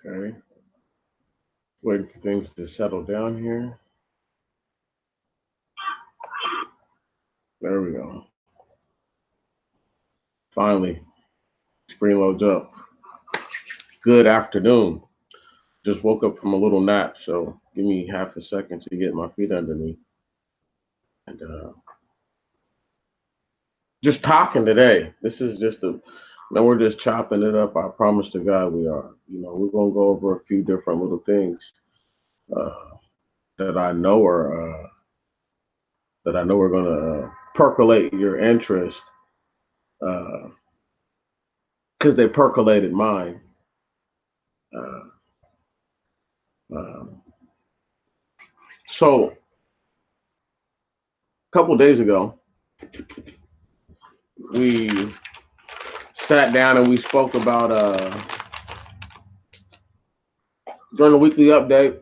Okay. Waiting for things to settle down here. There we go. Finally, screen loads up. Good afternoon. Just woke up from a little nap, so give me half a second to get my feet under me. And just talking today. This is just we're just chopping it up. I promise to God we are. We're gonna go over a few different little things that I know are gonna percolate your interest because they percolated mine. So a couple of days ago, we sat down and we spoke about during the weekly update.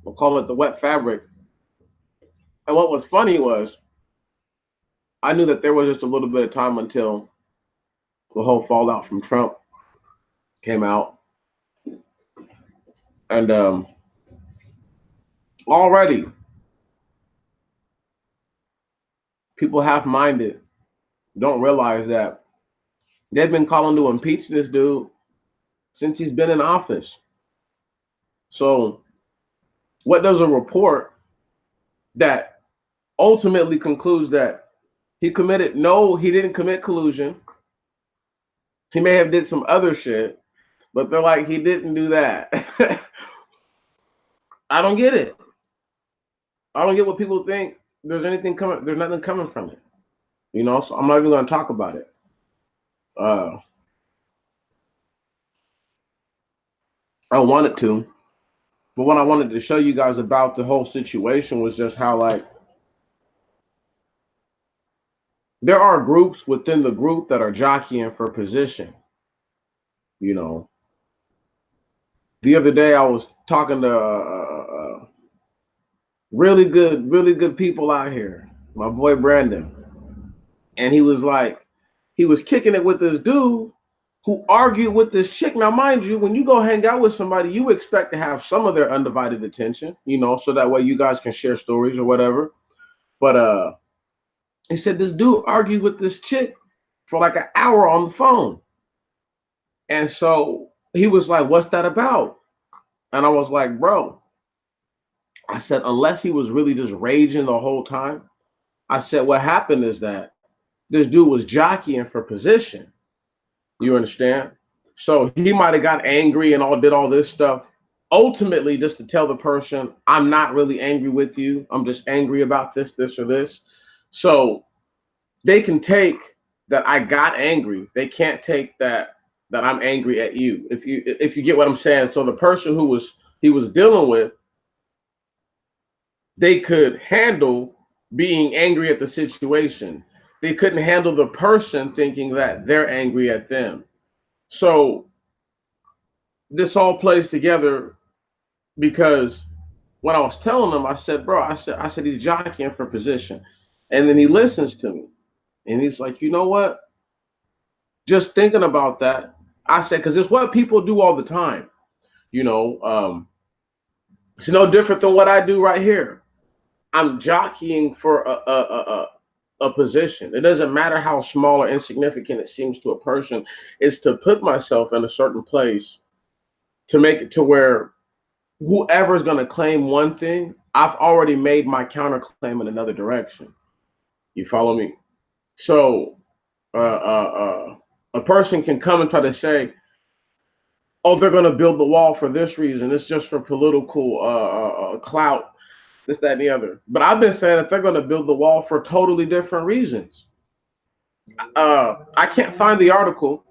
We'll call it the wet fabric. And what was funny was I knew that there was just a little bit of time until the whole fallout from Trump came out. And already people half-minded don't realize that they've been calling to impeach this dude since he's been in office. So what does a report that ultimately concludes that he didn't commit collusion. He may have did some other shit, but they're like, he didn't do that. I don't get it. I don't get what people think there's nothing coming from it. So I'm not even going to talk about it. I wanted to, but what I wanted to show you guys about the whole situation was just how, like, there are groups within the group that are jockeying for position. The other day I was talking to really good people out here, my boy Brandon, and he was kicking it with this dude who argued with this chick. Now, mind you, when you go hang out with somebody, you expect to have some of their undivided attention, so that way you guys can share stories or whatever. But he said this dude argued with this chick for like an hour on the phone. And so he was like, what's that about? And I was like, bro, I said, unless he was really just raging the whole time, I said, what happened is that this dude was jockeying for position. You understand? So he might have got angry and did all this stuff, ultimately just to tell the person, I'm not really angry with you. I'm just angry about this, or this. So they can take that I got angry. They can't take that I'm angry at you. If you get what I'm saying. So the person he was dealing with, they could handle being angry at the situation. They couldn't handle the person thinking that they're angry at them. So this all plays together because when I was telling him, I said, bro, I said he's jockeying for position. And then he listens to me and he's like, you know what? Just thinking about that, I said, because it's what people do all the time. It's no different than what I do right here. I'm jockeying for a position. It doesn't matter how small or insignificant it seems to a person. It's to put myself in a certain place to make it to where whoever's going to claim one thing, I've already made my counterclaim in another direction. You follow me? So a person can come and try to say, oh, they're going to build the wall for this reason. It's just for political clout, this, that, and the other. But I've been saying that they're going to build the wall for totally different reasons. I can't find the article.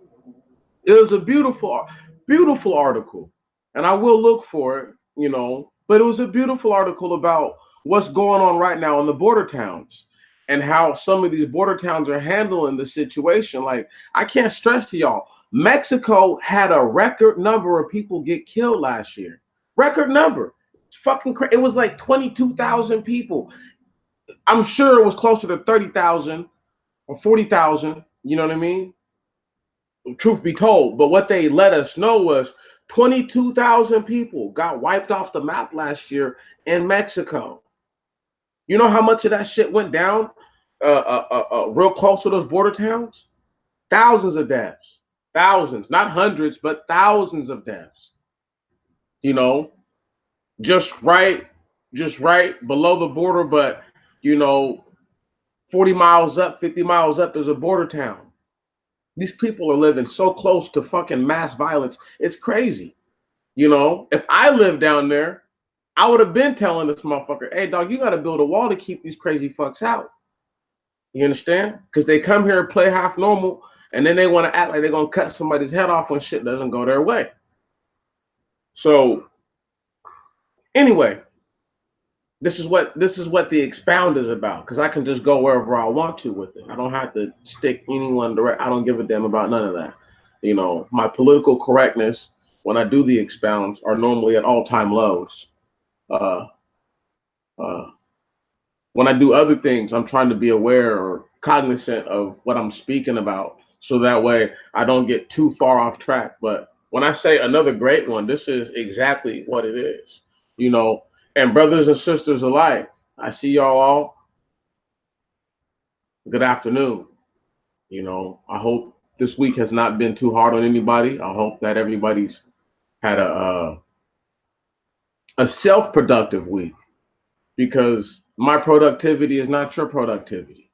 It was a beautiful, beautiful article. And I will look for it, but it was a beautiful article about what's going on right now in the border towns and how some of these border towns are handling the situation. Like, I can't stress to y'all, Mexico had a record number of people get killed last year. Record number. It's fucking crazy. It was like 22,000 people. I'm sure it was closer to 30,000 or 40,000. You know what I mean? Truth be told. But what they let us know was 22,000 people got wiped off the map last year in Mexico. You know how much of that shit went down real close to those border towns? Thousands of deaths. Thousands, not hundreds, but thousands of deaths. You know, just right below the border, but 40 miles up, 50 miles up, there's a border town. These people are living so close to fucking mass violence. It's crazy. If I lived down there, I would have been telling this motherfucker, hey, dog, you got to build a wall to keep these crazy fucks out. You understand? Because they come here and play half normal, and then they want to act like they're going to cut somebody's head off when shit doesn't go their way. So, anyway, this is what the Expound is about, because I can just go wherever I want to with it. I don't have to stick anyone direct. I don't give a damn about none of that. My political correctness when I do the Expounds are normally at all-time lows. When I do other things, I'm trying to be aware or cognizant of what I'm speaking about, so that way I don't get too far off track. But when I say another great one, this is exactly what it is. And brothers and sisters alike, I see y'all all. Good afternoon. I hope this week has not been too hard on anybody. I hope that everybody's had a self-productive week, because my productivity is not your productivity,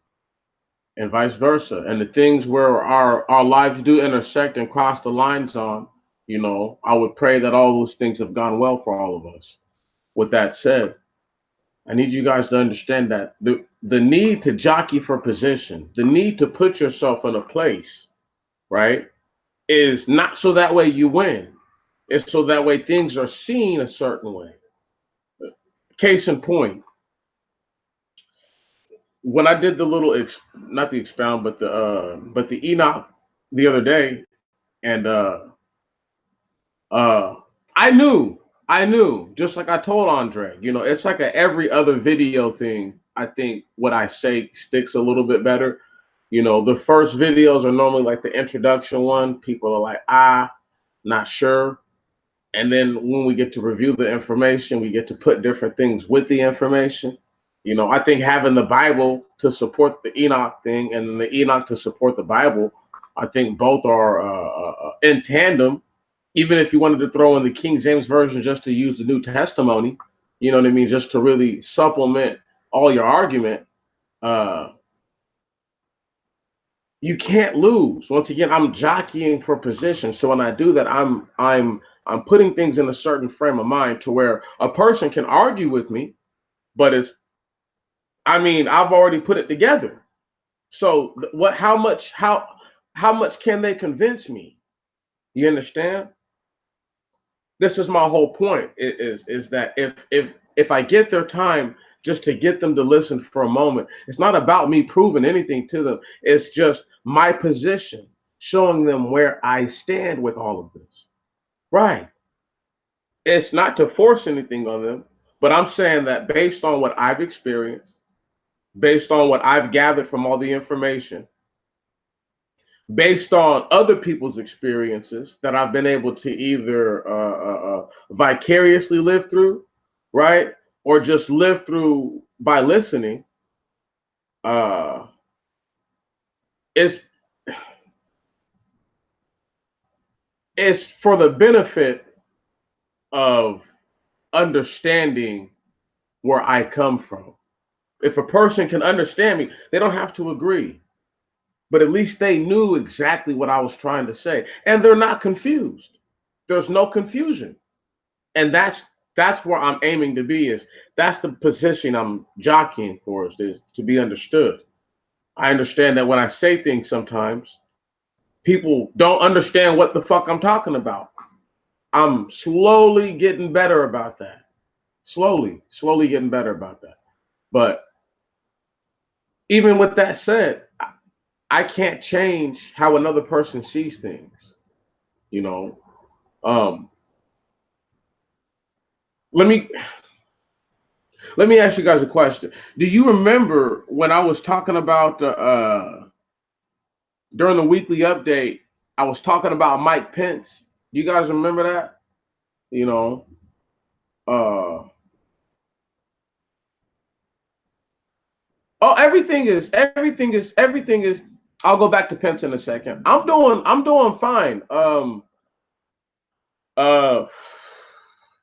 and vice versa. And the things where our lives do intersect and cross the lines on, I would pray that all those things have gone well for all of us. With that said, I need you guys to understand that the need to jockey for position, the need to put yourself in a place, right, is not so that way you win. It's so that way things are seen a certain way. Case in point, when I did the little not the Expound, but the Enoch the other day, and I knew, just like I told Andre, it's like every other video thing. I think what I say sticks a little bit better. The first videos are normally like the introduction one. People are like, not sure. And then when we get to review the information, we get to put different things with the information. I think having the Bible to support the Enoch thing and the Enoch to support the Bible, I think both are in tandem. Even if you wanted to throw in the King James Version just to use the New Testimony, you know what I mean, just to really supplement all your argument, you can't lose. Once again, I'm jockeying for position. So when I do that, I'm putting things in a certain frame of mind to where a person can argue with me, but I've already put it together. So how much can they convince me? You understand? This is my whole point, is that if I get their time just to get them to listen for a moment, it's not about me proving anything to them. It's just my position, showing them where I stand with all of this. Right. It's not to force anything on them, but I'm saying that based on what I've experienced, based on what I've gathered from all the information, based on other people's experiences that I've been able to either vicariously live through, right, or just live through by listening, it's for the benefit of understanding where I come from. If a person can understand me, they don't have to agree, but at least they knew exactly what I was trying to say, and they're not confused. There's no confusion, and that's where I'm aiming to be. That's the position I'm jockeying for, is to be understood. I understand that when I say things, sometimes people don't understand what the fuck I'm talking about. I'm slowly getting better about that. Slowly getting better about that. But even with that said, I can't change how another person sees things. Let me ask you guys a question. Do you remember when I was talking about during the weekly update, I was talking about Mike Pence? You guys remember that? You know, uh, oh, everything is. I'll go back to Pence in a second. I'm doing fine. Uh,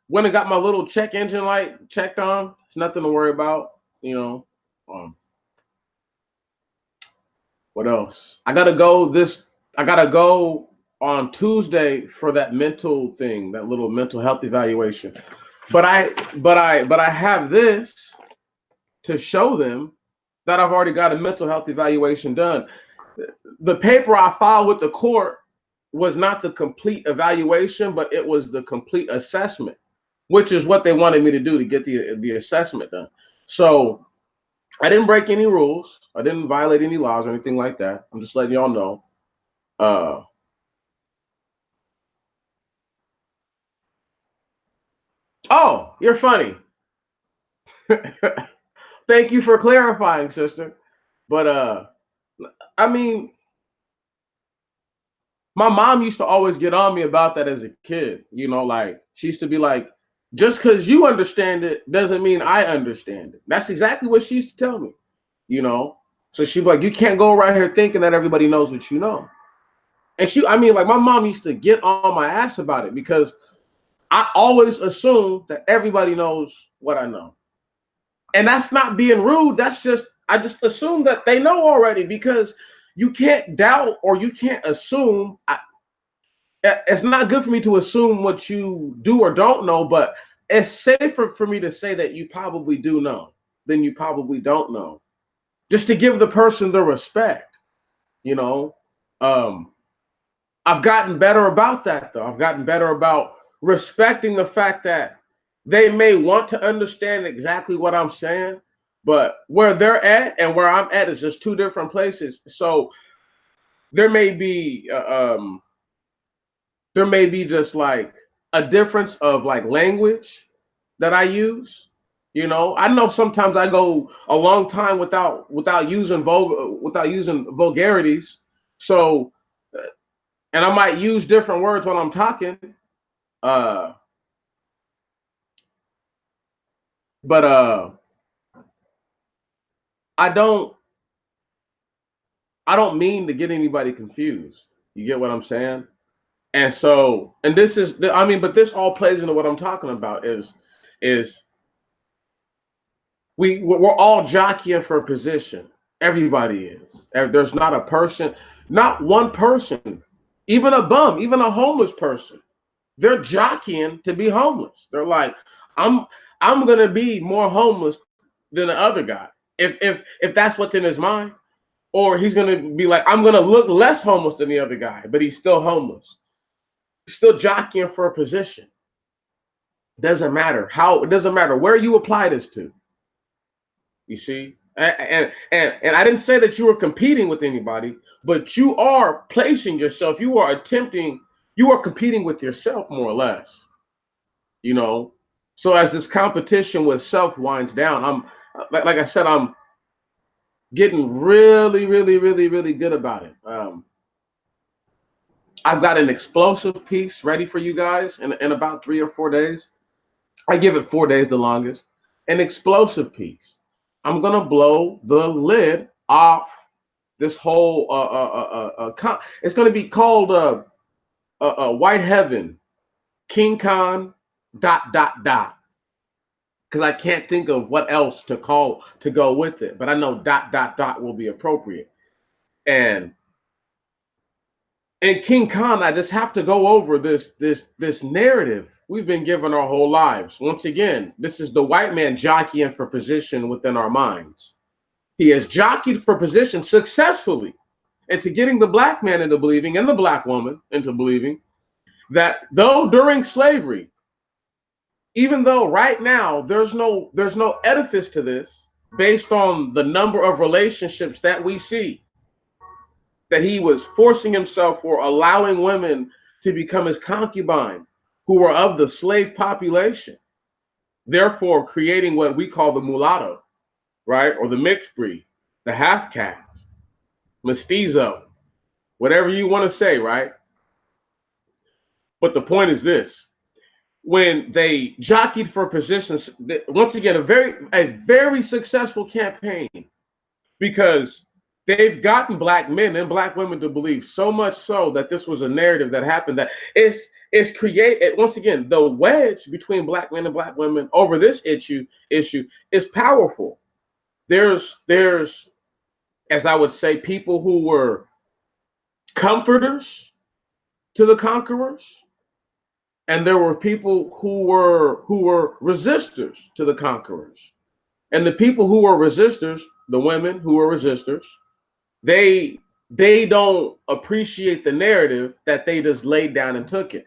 When I got my little check engine light checked on, it's nothing to worry about. You know, um, what else? I gotta go on Tuesday for that mental thing, that little mental health evaluation. But I have this to show them that I've already got a mental health evaluation done. The paper I filed with the court was not the complete evaluation, but it was the complete assessment, which is what they wanted me to do to get the assessment done. So I didn't break any rules. I didn't violate any laws or anything like that. I'm just letting y'all know. Uh, oh, you're funny. Thank you for clarifying, sister. But I mean, my mom used to always get on me about that as a kid. You know, like she used to be like, just because you understand it doesn't mean I understand it. That's exactly what she used to tell me, you know. So she'd be like, you can't go around here thinking that everybody knows what you know. And I mean, like my mom used to get on my ass about it because I always assume that everybody knows what I know. And that's not being rude. I just assume that they know already because you can't doubt or you can't assume. It's not good for me to assume what you do or don't know, but it's safer for me to say that you probably do know than you probably don't know, just to give the person the respect, you know. Um, I've gotten better about that though. I've gotten better about respecting the fact that they may want to understand exactly what I'm saying, but where they're at and where I'm at is just two different places. So there may be there may be just like a difference of like language that I use. You know, I know sometimes I go a long time without using vulgarities. So, and I might use different words when I'm talking. Uh, but I don't I don't mean to get anybody confused. You get what I'm saying? And so, and this is I mean, but this all plays into what I'm talking about is we're all jockeying for a position. Everybody is. There's not a person, not one person, even a bum, even a homeless person. They're jockeying to be homeless. They're like, I'm I'm gonna be more homeless than the other guy. If that's what's in his mind. Or he's gonna be like, I'm gonna look less homeless than the other guy, but he's still homeless. He's still jockeying for a position. Doesn't matter how. It doesn't matter where you apply this to. You see, and I didn't say that you were competing with anybody, but you are placing yourself. You are attempting. You are competing with yourself more or less. You know. So as this competition with self winds down, I'm like I said, I'm getting really, really, really, really good about it. I've got an explosive piece ready for you guys in about 3 or 4 days. I give it 4 days the longest. An explosive piece. I'm gonna blow the lid off this whole. It's gonna be called White Heaven, King Khan, dot dot dot. Because I can't think of what else to call to go with it, but I know dot dot dot will be appropriate. And in King Khan, I just have to go over this narrative we've been given our whole lives. Once again, this is the white man jockeying for position within our minds. He has jockeyed for position successfully into getting the black man into believing and the black woman into believing that though during slavery, even though right now there's no edifice to this based on the number of relationships that we see that he was forcing himself or allowing women to become his concubine who were of the slave population, therefore creating what we call the mulatto, right? Or the mixed breed, the half caste, mestizo, whatever you want to say, right? But the point is this: when they jockeyed for positions. Once again, a very successful campaign, because they've gotten black men and black women to believe so much so that this was a narrative that happened, that it's create once again, the wedge between black men and black women over this issue is powerful. There's as I would say, people who were comforters to the conquerors, and there were people who were resistors to the conquerors. And the people who were resistors, the women who were resistors, they don't appreciate the narrative that they just laid down and took it.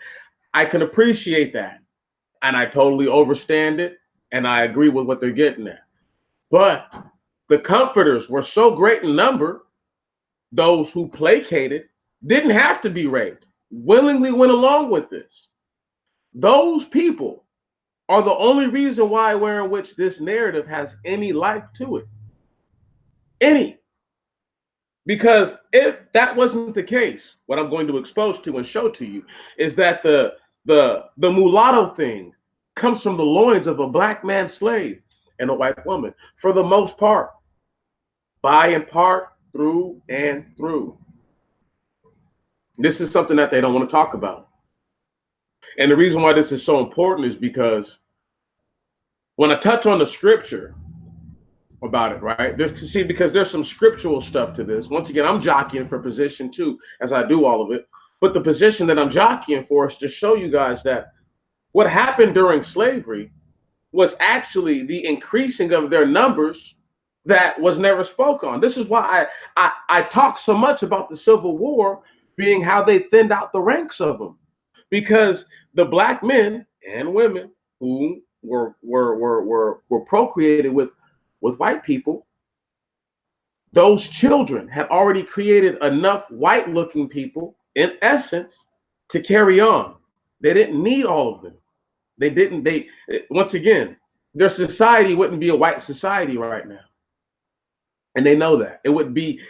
I can appreciate that, and I totally understand it, and I agree with what they're getting at. But the comforters were so great in number, those who placated didn't have to be raped, willingly went along with this. Those people are the only reason why, where in which this narrative has any life to it. Any. Because if that wasn't the case, what I'm going to expose to and show to you is that the mulatto thing comes from the loins of a black man slave and a white woman, for the most part, by and part, through and through. This is something that they don't want to talk about. And the reason why this is so important is because when I touch on the scripture about it, right? Because there's some scriptural stuff to this. Once again, I'm jockeying for position too, as I do all of it. But the position that I'm jockeying for is to show you guys that what happened during slavery was actually the increasing of their numbers that was never spoke on. This is why I talk so much about the Civil War being how they thinned out the ranks of them, because the black men and women who were procreated with white people, those children had already created enough white-looking people, in essence, to carry on. They didn't need all of them. Once again, their society wouldn't be a white society right now. And they know that. It would be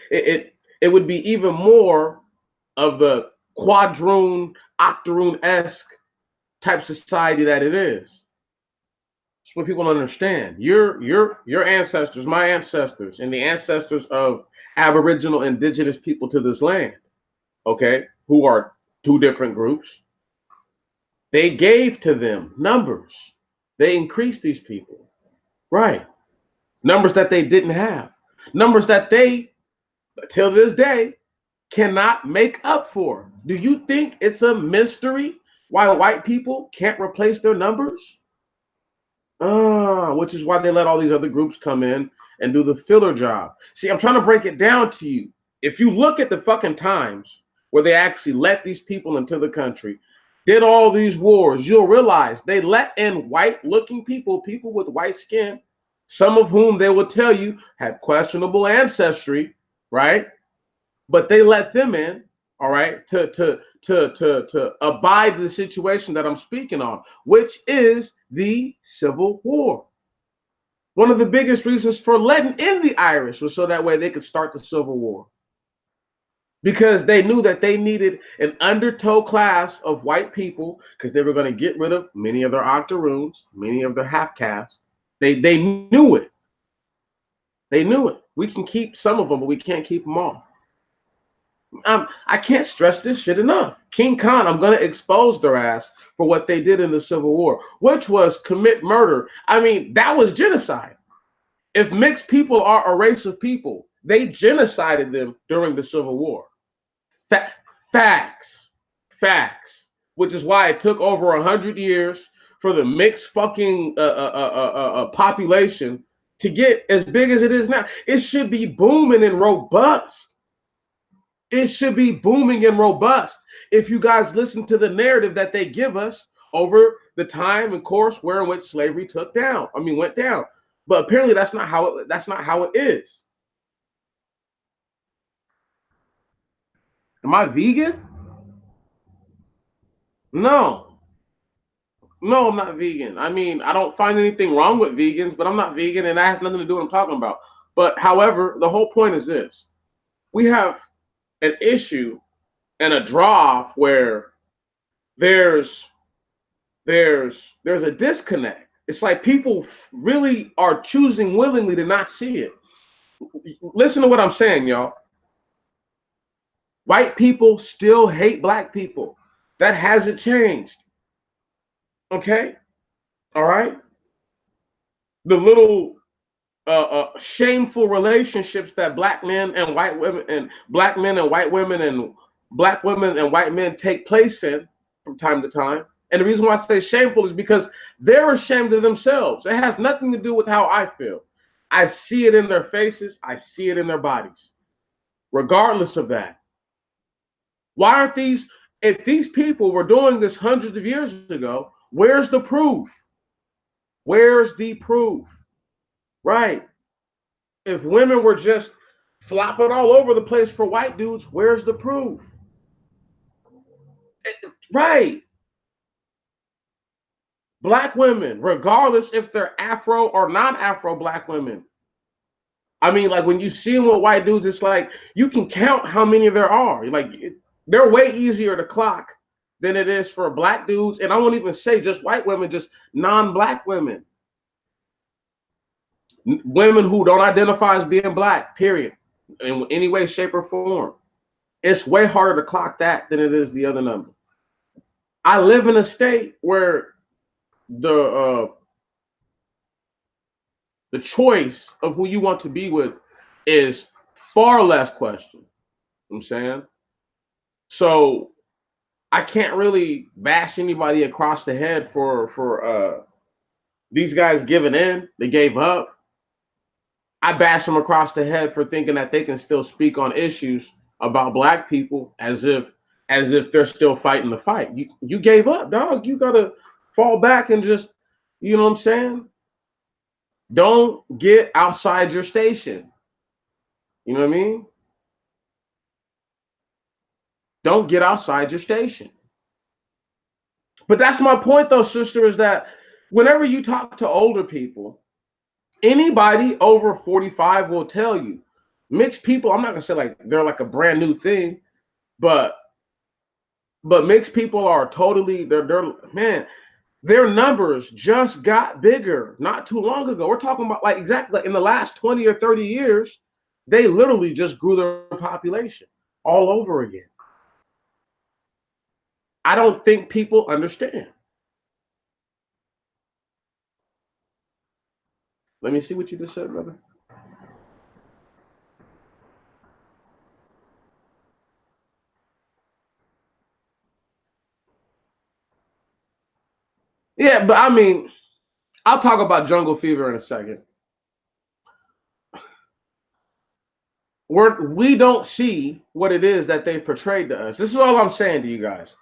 even more of the quadroon, octoroon-esque type society that it is. It's what people don't understand. Your ancestors, my ancestors, and the ancestors of Aboriginal indigenous people to this land, okay, who are two different groups, they gave to them numbers. They increased these people, right? Numbers that they didn't have. Numbers that they, till this day, cannot make up for. Do you think it's a mystery why white people can't replace their numbers? Which is why they let all these other groups come in and do the filler job. See, I'm trying to break it down to you. If you look at the fucking times where they actually let these people into the country, did all these wars, you'll realize they let in white-looking people, people with white skin, some of whom they will tell you had questionable ancestry, right? But they let them in, all right, to abide the situation that I'm speaking on, which is the Civil War. One of the biggest reasons for letting in the Irish was so that way they could start the Civil War, because they knew that they needed an undertow class of white people, because they were going to get rid of many of their octoroons, many of their half-castes. They knew it. They knew it. We can keep some of them, but we can't keep them all. I can't stress this shit enough. King Khan, I'm going to expose their ass for what they did in the Civil War, which was commit murder. I mean, that was genocide. If mixed people are a race of people, they genocided them during the Civil War. Facts. Which is why it took over 100 years for the mixed fucking population to get as big as it is now. It should be booming and robust. It should be booming and robust if you guys listen to the narrative that they give us over the time and course where in which slavery went down. But apparently that's not how it is. Am I vegan? No, I'm not vegan. I mean, I don't find anything wrong with vegans, but I'm not vegan, and that has nothing to do with what I'm talking about. But however, the whole point is this: we have an issue and a draw off where there's there's a disconnect. It's like people really are choosing willingly to not see it. Listen to what I'm saying, y'all. White people still hate black people. That hasn't changed. Okay? All right? The little shameful relationships that black men and white women and black men and white women and black women and white men take place in from time to time. And the reason why I say shameful is because they're ashamed of themselves. It has nothing to do with how I feel. I see it in their faces. I see it in their bodies. Regardless of that, why aren't these, if these people were doing this hundreds of years ago, where's the proof? Where's the proof? Right. If women were just flopping all over the place for white dudes, where's the proof? Right. Black women, regardless if they're Afro or not Afro black women. I mean, like when you see them with white dudes, it's like you can count how many there are. Like they're way easier to clock than it is for black dudes. And I won't even say just white women, just non-black women. Women who don't identify as being black, period, in any way, shape, or form. It's way harder to clock that than it is the other number. I live in a state where the choice of who you want to be with is far less questioned. I'm saying, so I can't really bash anybody across the head for these guys giving in. They gave up. I bash them across the head for thinking that they can still speak on issues about black people as if they're still fighting the fight. You gave up, dog. You gotta fall back and just, you know what I'm saying? Don't get outside your station. You know what I mean? Don't get outside your station. But that's my point, though, sister, is that whenever you talk to older people, anybody over 45 will tell you, mixed people, I'm not gonna say like they're like a brand new thing, but mixed people are totally, they're man, their numbers just got bigger not too long ago. We're talking about like exactly in the last 20 or 30 years, they literally just grew their population all over again. I don't think people understand. Let me see what you just said, brother. Yeah, but I mean, I'll talk about jungle fever in a second. We don't see what it is that they've portrayed to us. This is all I'm saying to you guys.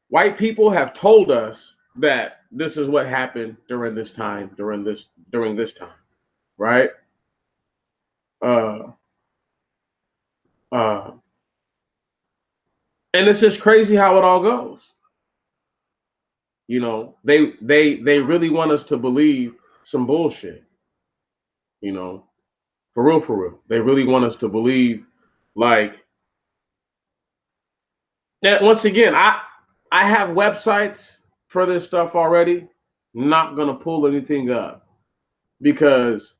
White people have told us that this is what happened during this time, during this time, right? Uh, uh, and it's just crazy how it all goes. You know, they really want us to believe some bullshit. You know, for real, for real. They really want us to believe like that. Once again, I have websites for this stuff already. Not gonna pull anything up because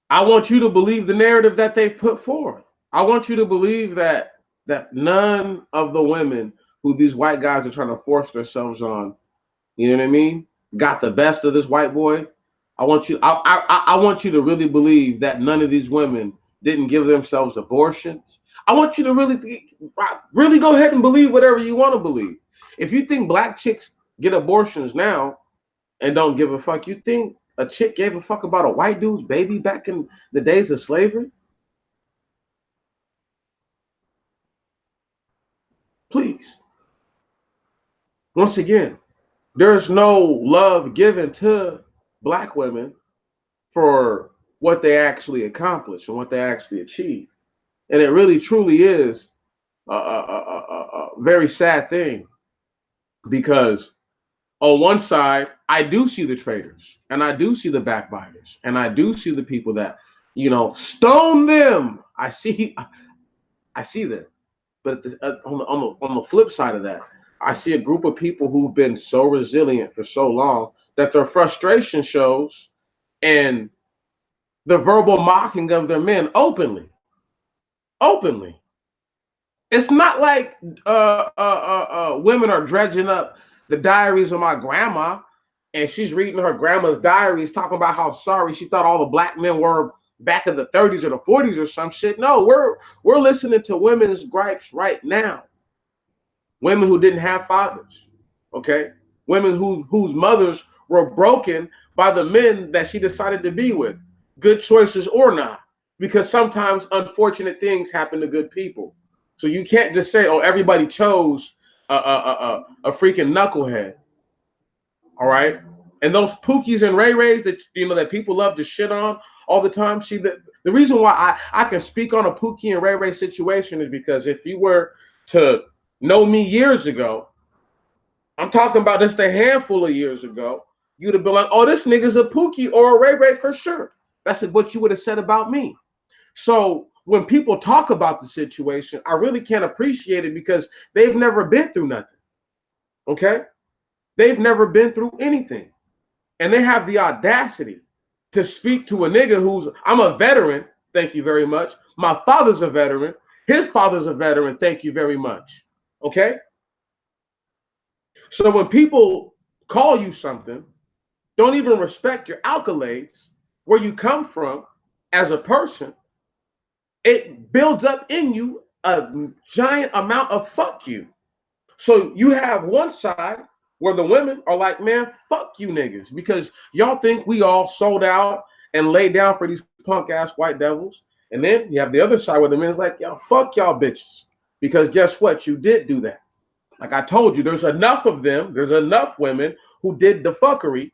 I want you to believe the narrative that they've put forth. I want you to believe that none of the women who these white guys are trying to force themselves on, you know what I mean, got the best of this white boy. I want you to really believe that none of these women didn't give themselves abortions. I want you to really go ahead and believe whatever you want to believe. If you think black chicks get abortions now and don't give a fuck, you think a chick gave a fuck about a white dude's baby back in the days of slavery? Please. Once again, there's no love given to black women for what they actually accomplish and what they actually achieve. And it really truly is a very sad thing because on one side, I do see the traitors and I do see the backbiters and I do see the people that, you know, stone them. I see them. But on the flip side of that, I see a group of people who've been so resilient for so long that their frustration shows and the verbal mocking of their men openly. Openly. It's not like women are dredging up the diaries of my grandma and she's reading her grandma's diaries talking about how sorry she thought all the black men were back in the 30s or the 40s or some shit. No, we're listening to women's gripes right now. Women who didn't have fathers, okay? Women whose mothers were broken by the men that she decided to be with, good choices or not, because sometimes unfortunate things happen to good people. So you can't just say, "Oh, everybody chose a freaking knucklehead." All right, and those Pookies and Ray Rays that that people love to shit on all the time. See, the reason why I can speak on a Pookie and Ray Ray situation is because if you were to know me years ago, I'm talking about just a handful of years ago, you'd have been like, "Oh, this nigga's a Pookie or a Ray Ray for sure." That's what you would have said about me. So when people talk about the situation, I really can't appreciate it because they've never been through nothing. Okay? They've never been through anything. And they have the audacity to speak to a nigga I'm a veteran, thank you very much. My father's a veteran. His father's a veteran, thank you very much. Okay? So when people call you something, don't even respect your accolades, where you come from as a person, it builds up in you a giant amount of fuck you. So you have one side where the women are like, man, fuck you niggas, because y'all think we all sold out and laid down for these punk ass white devils. And then you have the other side where the men's like, yo, fuck y'all bitches. Because guess what? You did do that. Like I told you, there's enough of them, there's enough women who did the fuckery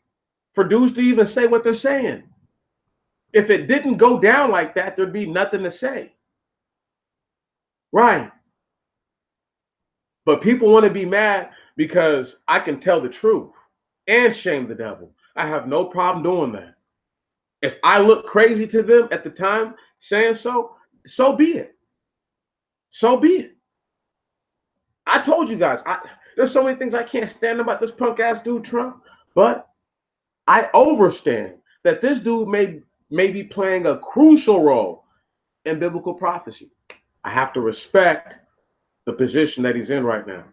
for dudes to even say what they're saying. If it didn't go down like that, there'd be nothing to say. Right. But people want to be mad because I can tell the truth and shame the devil. I have no problem doing that. If I look crazy to them at the time saying so, so be it. So be it. I told you guys, there's so many things I can't stand about this punk ass dude Trump, but I understand that this dude may be playing a crucial role in biblical prophecy. I have to respect the position that he's in right now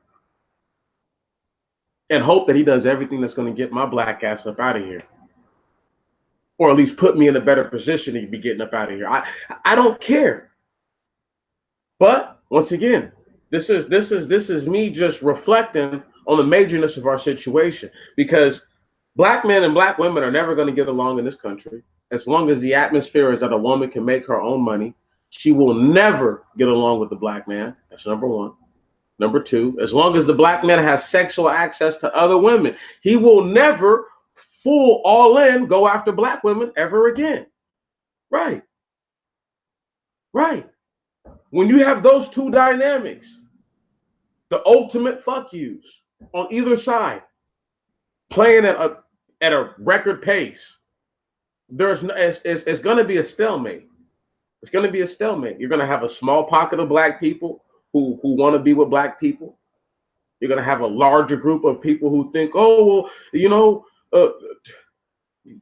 and hope that he does everything that's going to get my black ass up out of here, or at least put me in a better position to be getting up out of here. I don't care. But once again, this is me just reflecting on the majorness of our situation, because black men and black women are never going to get along in this country. As long as the atmosphere is that a woman can make her own money, she will never get along with the black man. That's number one. Number two, as long as the black man has sexual access to other women, he will never full all in go after black women ever again. Right. Right. When you have those two dynamics, the ultimate fuck yous on either side, playing at a record pace, it's going to be a stalemate. It's going to be a stalemate. You're going to have a small pocket of black people who want to be with black people. You're going to have a larger group of people who think, oh, well,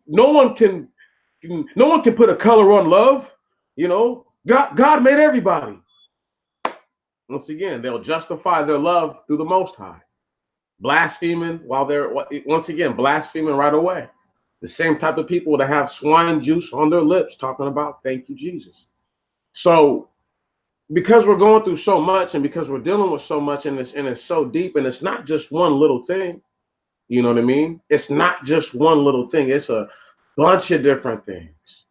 no one can put a color on love. God made everybody. Once again, they'll justify their love through the Most High, blaspheming while they're once again blaspheming right away. The same type of people that have swine juice on their lips talking about thank you, Jesus. So because we're going through so much and because we're dealing with so much and it's so deep, and it's not just one little thing, you know what I mean? It's not just one little thing. It's a bunch of different things.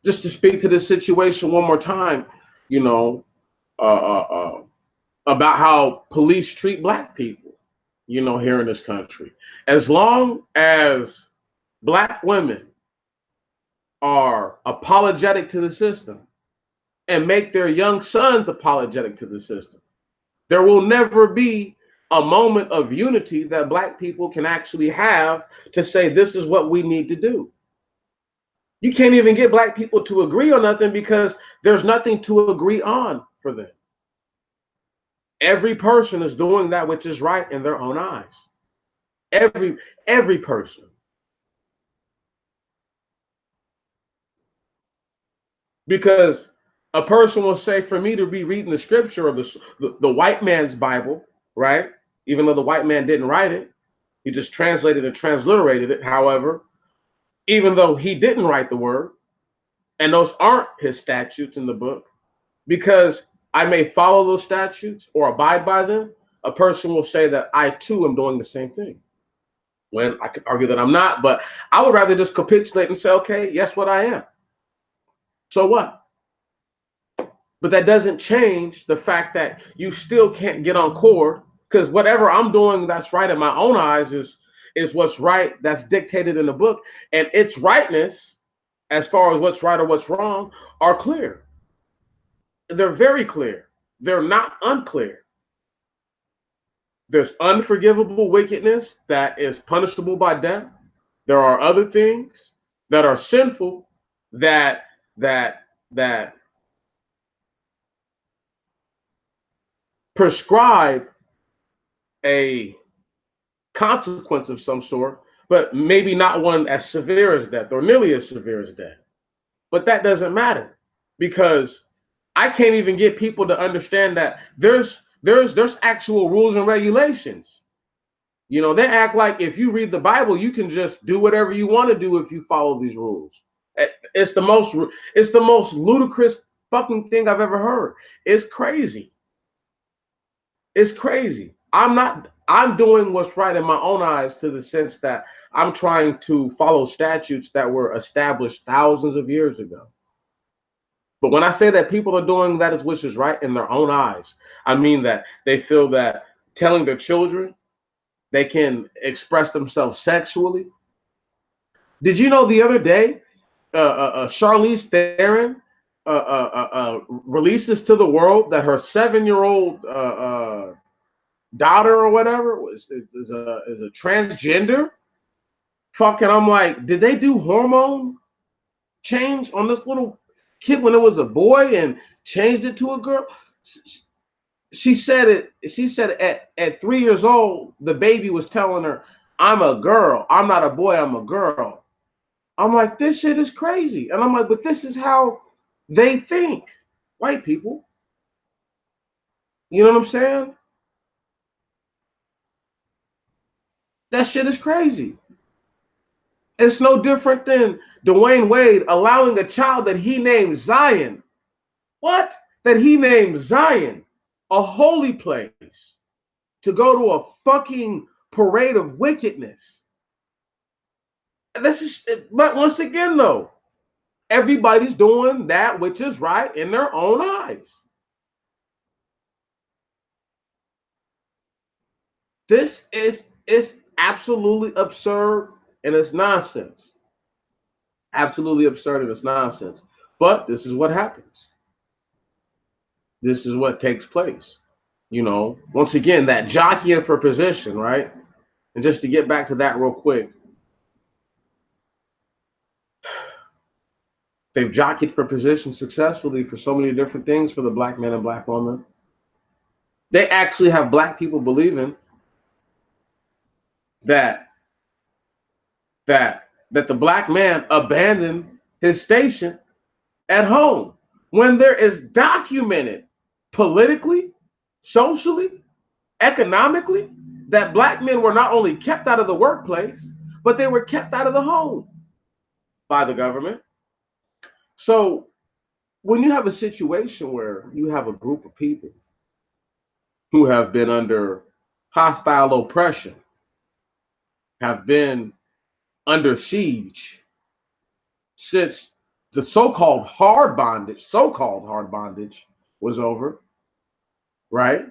Just to speak to this situation one more time, about how police treat black people, here in this country. As long as black women are apologetic to the system and make their young sons apologetic to the system, there will never be a moment of unity that black people can actually have to say, this is what we need to do. You can't even get black people to agree on nothing because there's nothing to agree on for them. Every person is doing that which is right in their own eyes. Every person. Because a person will say, for me to be reading the scripture or the white man's Bible, right? Even though the white man didn't write it, he just translated and transliterated it. However, even though he didn't write the word, and those aren't his statutes in the book, because I may follow those statutes or abide by them, a person will say that I too am doing the same thing. When I could argue that I'm not, but I would rather just capitulate and say, okay, yes, what I am. So what? But that doesn't change the fact that you still can't get on chord, because whatever I'm doing that's right in my own eyes is what's right, that's dictated in the book, and its rightness, as far as what's right or what's wrong, are clear. They're very clear. They're not unclear. There's unforgivable wickedness that is punishable by death. There are other things that are sinful that prescribe a consequence of some sort, but maybe not one as severe as death or nearly as severe as death. But that doesn't matter, because I can't even get people to understand that there's actual rules and regulations. You know, they act like if you read the Bible, you can just do whatever you want to do if you follow these rules. It's the most ludicrous fucking thing I've ever heard. It's crazy. It's crazy. I'm doing what's right in my own eyes, to the sense that I'm trying to follow statutes that were established thousands of years ago. But when I say that people are doing that which is right in their own eyes, I mean that they feel that telling their children they can express themselves sexually. Did you know the other day, Charlize Theron releases to the world that her 7-year-old daughter or whatever is a transgender? Fucking, I'm like, did they do hormone change on this little kid when it was a boy and changed it to a girl? She said at 3 years old, the baby was telling her, I'm a girl. I'm not a boy, I'm a girl. I'm like, this shit is crazy. And I'm like, but this is how they think, white people. You know what I'm saying? That shit is crazy. It's no different than Dwayne Wade allowing a child that he named Zion. What? That he named Zion, a holy place, to go to a fucking parade of wickedness. And this is, but once again, though, everybody's doing that which is right in their own eyes. This is absolutely absurd, and it's nonsense. Absolutely absurd, and it's nonsense. But this is what happens. This is what takes place. You know, once again, that jockeying for position, right? And just to get back to that real quick, they've jockeyed for position successfully for so many different things for the black men and black women. They actually have black people believing that the black man abandoned his station at home, when there is documented politically, socially, economically, that black men were not only kept out of the workplace, but they were kept out of the home by the government. So when you have a situation where you have a group of people who have been under hostile oppression, have been under siege since the so-called hard bondage was over, right?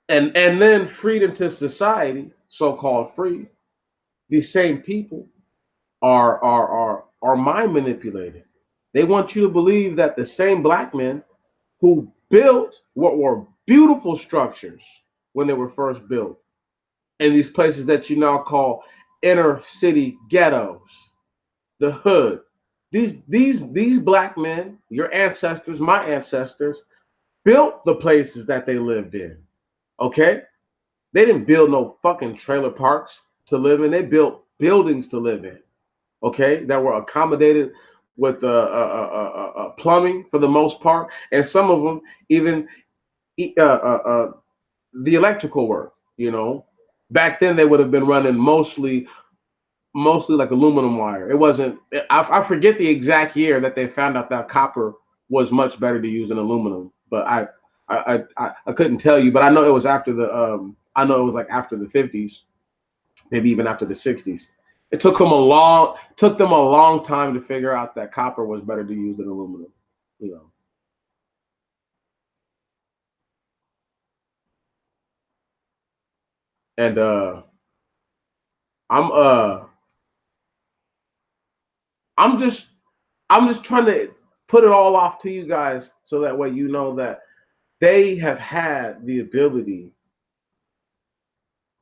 And then freed into society, so-called free, these same people are mind manipulated. They want you to believe that the same black men who built what were beautiful structures when they were first built in these places that you now call inner city ghettos, the hood. These black men, your ancestors, my ancestors, built the places that they lived in. Okay? They didn't build no fucking trailer parks to live in. They built buildings to live in. Okay? That were accommodated with plumbing for the most part, and some of them even the electrical work. Back then they would have been running mostly like aluminum wire. It wasn't. I forget the exact year that they found out that copper was much better to use than aluminum, but I couldn't tell you. But I know it was after the I know it was like after the 50s, maybe even after the 60s. It took them a long time to figure out that copper was better to use than aluminum. You know, and I'm uh I'm just I'm just trying to put it all off to you guys so that way you know that they have had the ability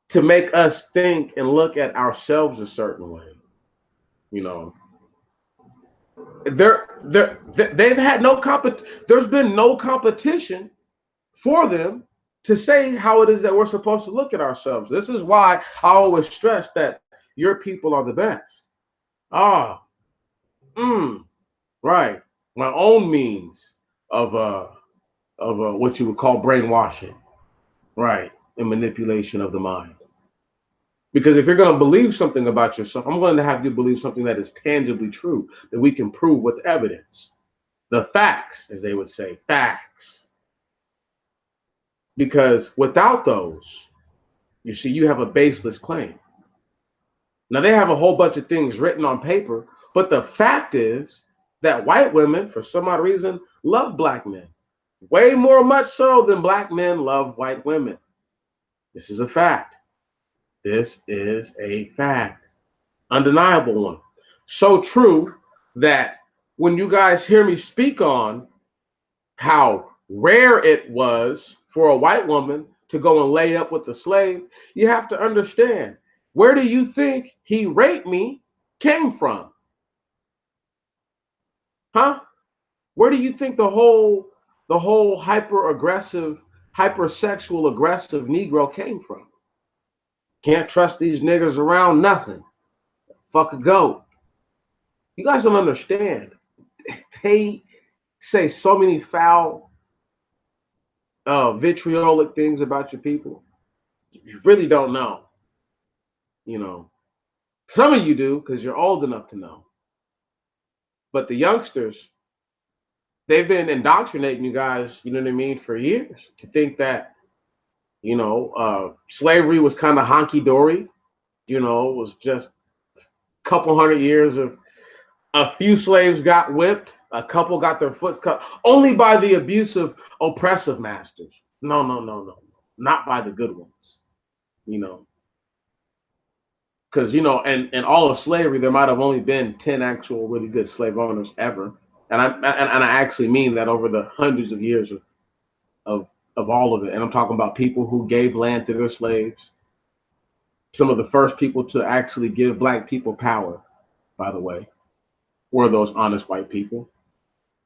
to make us think and look at ourselves a certain way. You know, they've had there's been no competition for them to say how it is that we're supposed to look at ourselves. This is why I always stress that your people are the best. Ah, right. My own means of what you would call brainwashing, right, and manipulation of the mind. Because if you're going to believe something about yourself, I'm going to have you believe something that is tangibly true, that we can prove with evidence. The facts, as they would say, facts. Because without those, you see, you have a baseless claim. Now, they have a whole bunch of things written on paper, but the fact is that white women, for some odd reason, love black men. Way more much so than black men love white women. This is a fact. This is a fact. Undeniable one. So true that when you guys hear me speak on how rare it was for a white woman to go and lay up with a slave, you have to understand, where do you think he raped me came from? Huh? Where do you think the whole hyper aggressive, hypersexual aggressive Negro came from? Can't trust these niggers around nothing. Fuck a goat. You guys don't understand. They say so many foul, vitriolic things about your people. You really don't know. You know, some of you do because you're old enough to know. But the youngsters, they've been indoctrinating you guys, you know what I mean, for years to think that, slavery was kind of honky dory, it was just a couple hundred years of a few slaves got whipped, a couple got their foots cut, only by the abusive, oppressive masters. No, no, no, no, not by the good ones, you know. Because and all of slavery, there might have only been 10 actual really good slave owners ever, and I actually mean that over the hundreds of years of of all of it. And I'm talking about people who gave land to their slaves. Some of the first people to actually give black people power, by the way, were those honest white people.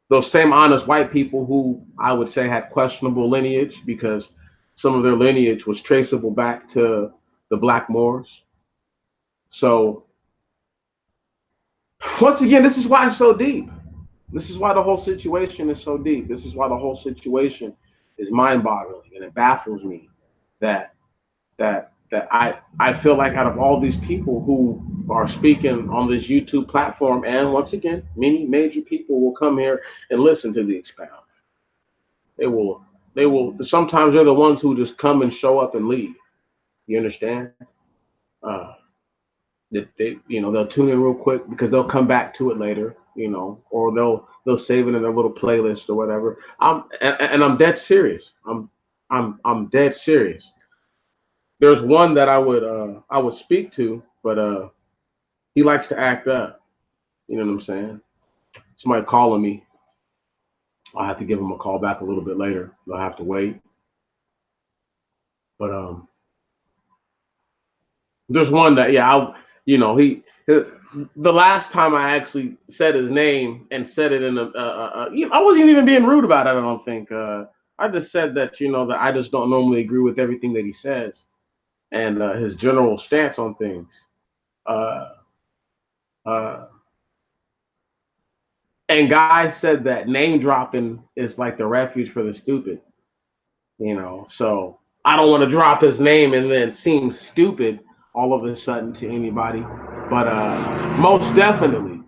Those same honest white people who I would say had questionable lineage because some of their lineage was traceable back to the Black Moors. So once again, this is why it's so deep. This is why the whole situation is so deep. This is why the whole situation is mind-boggling, and it baffles me that I feel like out of all these people who are speaking on this YouTube platform, and once again, many major people will come here and listen to the Expound. They will. They will. Sometimes they're the ones who just come and show up and leave. You understand? Uh, they'll tune in real quick because they'll come back to it later, or they'll save it in their little playlist or whatever. I'm dead serious. I'm dead serious. There's one that I would speak to, but he likes to act up. You know what I'm saying? Somebody calling me. I'll have to give him a call back a little bit later. They'll have to wait. But there's one that the last time I actually said his name and said it in I wasn't even being rude about it. I don't think. I just said that that I just don't normally agree with everything that he says and his general stance on things. Uh, uh, and Guy said that name dropping is like the refuge for the stupid. So I don't want to drop his name and then seem stupid all of a sudden to anybody. But most definitely,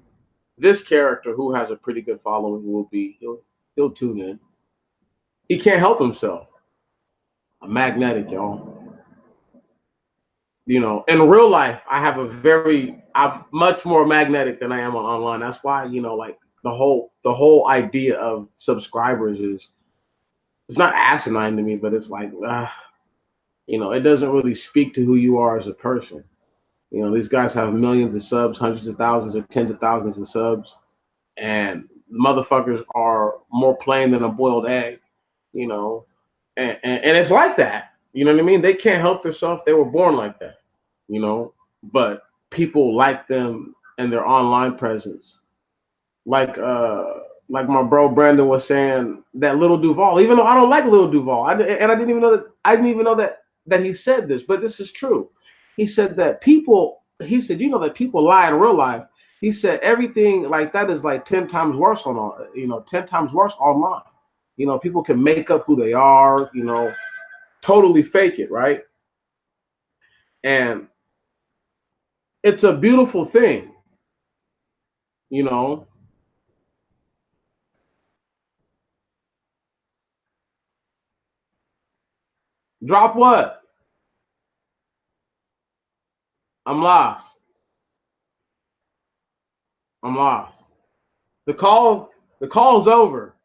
this character who has a pretty good following he'll tune in. He can't help himself. I'm magnetic, y'all. In real life, I'm much more magnetic than I am online. That's why, like the whole idea of subscribers is it's not asinine to me, but it's like, it doesn't really speak to who you are as a person. These guys have millions of subs, hundreds of thousands or tens of thousands of subs, and motherfuckers are more plain than a boiled egg, you know, and it's like that. You know what I mean? They can't help themselves. They were born like that, but people like them and their online presence. Like my bro Brandon was saying that Little Duval, even though I don't like Little Duval, I didn't even know that he said this, but this is true. He said that he said, that people lie in real life. He said everything like that is like 10 times worse 10 times worse online. People can make up who they are, totally fake it, right? And it's a beautiful thing, you know. Drop what? I'm lost. I'm lost. The call, the call's over.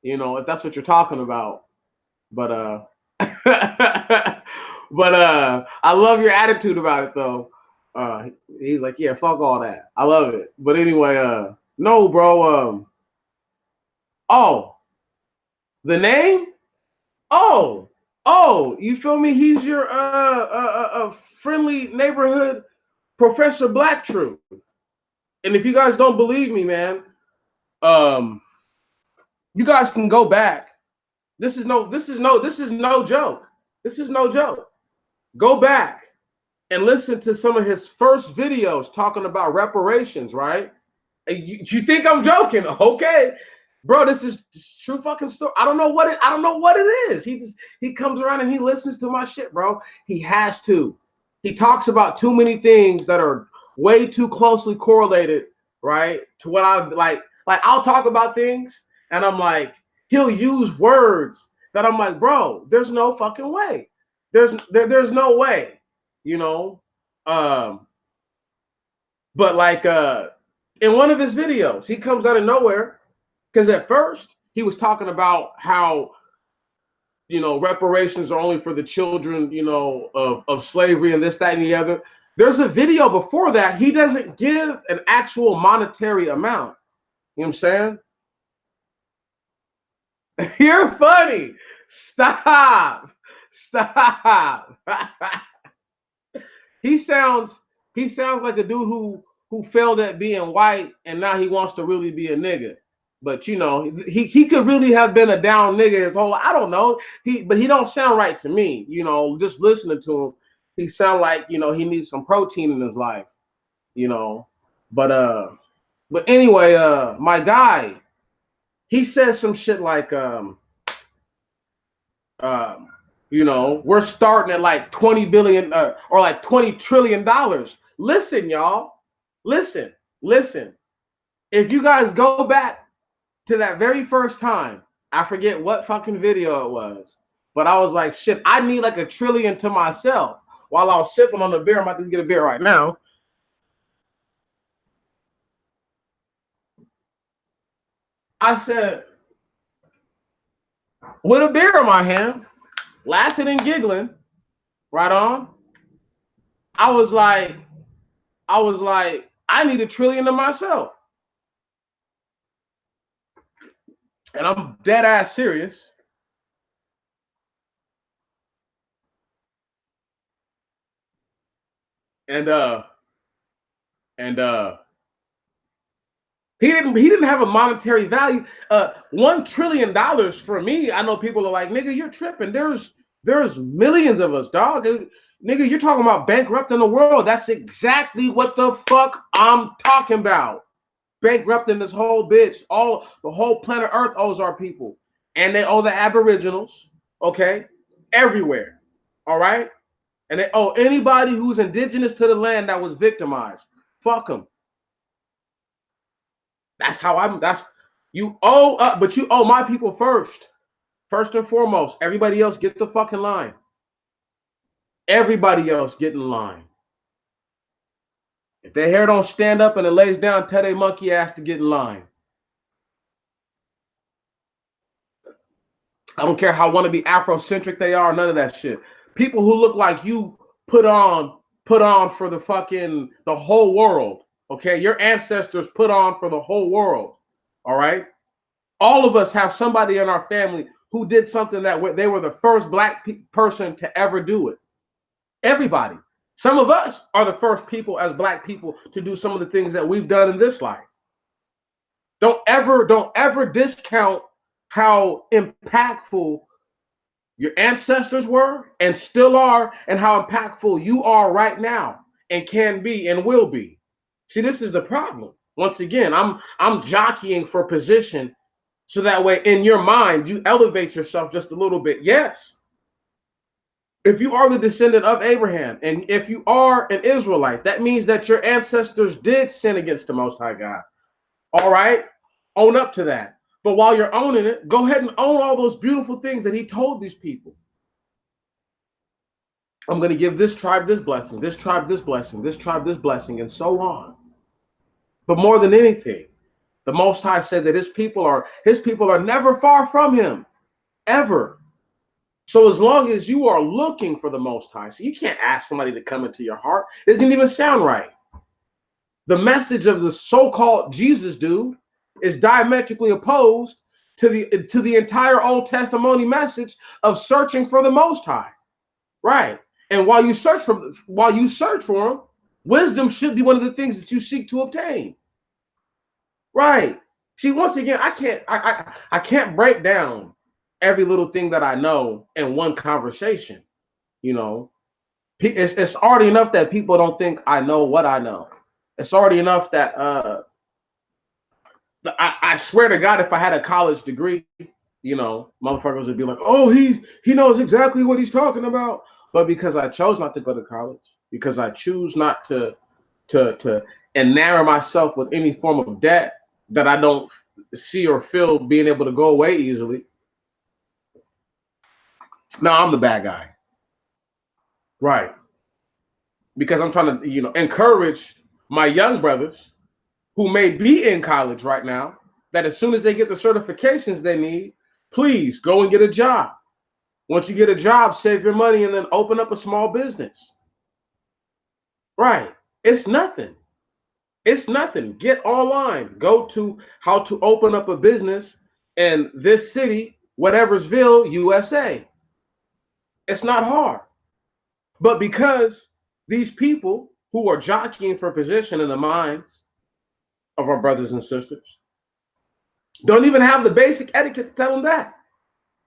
If that's what you're talking about. But I love your attitude about it though. He's like, yeah, fuck all that. I love it. But anyway, no, bro. Oh, the name? Oh, you feel me? He's your friendly neighborhood Professor Black Truth. And if you guys don't believe me, man, um, you guys can go back. This is no joke. This is no joke. Go back and listen to some of his first videos talking about reparations, right? And you think I'm joking? Okay, bro, this is true fucking story. I don't know what it is. He comes around and he listens to my shit, bro. He has to. He talks about too many things that are way too closely correlated, right? To what I like. Like I'll talk about things and I'm like, he'll use words that I'm like, bro, there's no fucking way. There's no way, you know. Um, but like in one of his videos, he comes out of nowhere because at first he was talking about how reparations are only for the children, of slavery and this, that, and the other. There's a video before that he doesn't give an actual monetary amount. You know what I'm saying? You're funny. Stop. Stop. he sounds he sounds like a dude who failed at being white and now he wants to really be a nigga. But he could really have been a down nigga his whole life. I don't know. But he don't sound right to me. Just listening to him, he sound like he needs some protein in his life. You know, but anyway, my guy, he says some shit like um, we're starting at like 20 billion or like 20 trillion dollars. Listen, y'all, listen, listen. If you guys go back to that very first time, I forget what fucking video it was, but I was like, shit, I need like a trillion to myself while I was sipping on the beer. I'm about to get a beer right now. I said, with a beer in my hand, laughing and giggling, right on. I was like, I need a trillion to myself. And I'm dead ass serious. And and He didn't have a monetary value. $1 trillion for me. I know people are like, nigga, you're tripping. There's millions of us, dog. Nigga, you're talking about bankrupting the world. That's exactly what the fuck I'm talking about. Bankrupting this whole bitch. The whole planet Earth owes our people. And they owe the Aboriginals, okay? Everywhere. All right? And they owe anybody who's indigenous to the land that was victimized. Fuck them. That's how you owe but you owe my people first. First and foremost. Everybody else get the fucking line. Everybody else get in line. If their hair don't stand up and it lays down, tell their monkey ass to get in line. I don't care how wannabe Afrocentric they are, none of that shit. People who look like you put on for the whole world. Okay, your ancestors put on for the whole world. All right, all of us have somebody in our family who did something that they were the first black person to ever do it. Everybody. Some of us are the first people as black people to do some of the things that we've done in this life. Don't ever discount how impactful your ancestors were and still are, and how impactful you are right now and can be and will be. See, this is the problem. Once again, I'm jockeying for position so that way in your mind you elevate yourself just a little bit. Yes. If you are the descendant of Abraham and if you are an Israelite, that means that your ancestors did sin against the Most High God. All right? Own up to that. But while you're owning it, go ahead and own all those beautiful things that he told these people. I'm going to give this tribe this blessing, this tribe this blessing, this tribe this blessing, and so on. But more than anything, the Most High said that his people are never far from him, ever. So as long as you are looking for the Most High, so you can't ask somebody to come into your heart. It doesn't even sound right. The message of the so-called Jesus dude is diametrically opposed to the entire Old Testament message of searching for the Most High. Right. And while you search for him, wisdom should be one of the things that you seek to obtain. Right. See, once again, I can't break down every little thing that I know in one conversation. You know, it's already enough that people don't think I know what I know. It's already enough that I swear to God, if I had a college degree, you know, motherfuckers would be like, oh, he knows exactly what he's talking about. But because I chose not to go to college, because I choose not to enamor myself with any form of debt that I don't see or feel being able to go away easily. Now I'm the bad guy. Right. Because I'm trying to, you know, encourage my young brothers who may be in college right now, that as soon as they get the certifications they need, please go and get a job. Once you get a job, save your money and then open up a small business. Right. It's nothing. It's nothing. Get online. Go to how to open up a business in this city, whateversville, USA. It's not hard. But because these people who are jockeying for position in the minds of our brothers and sisters don't even have the basic etiquette to tell them that.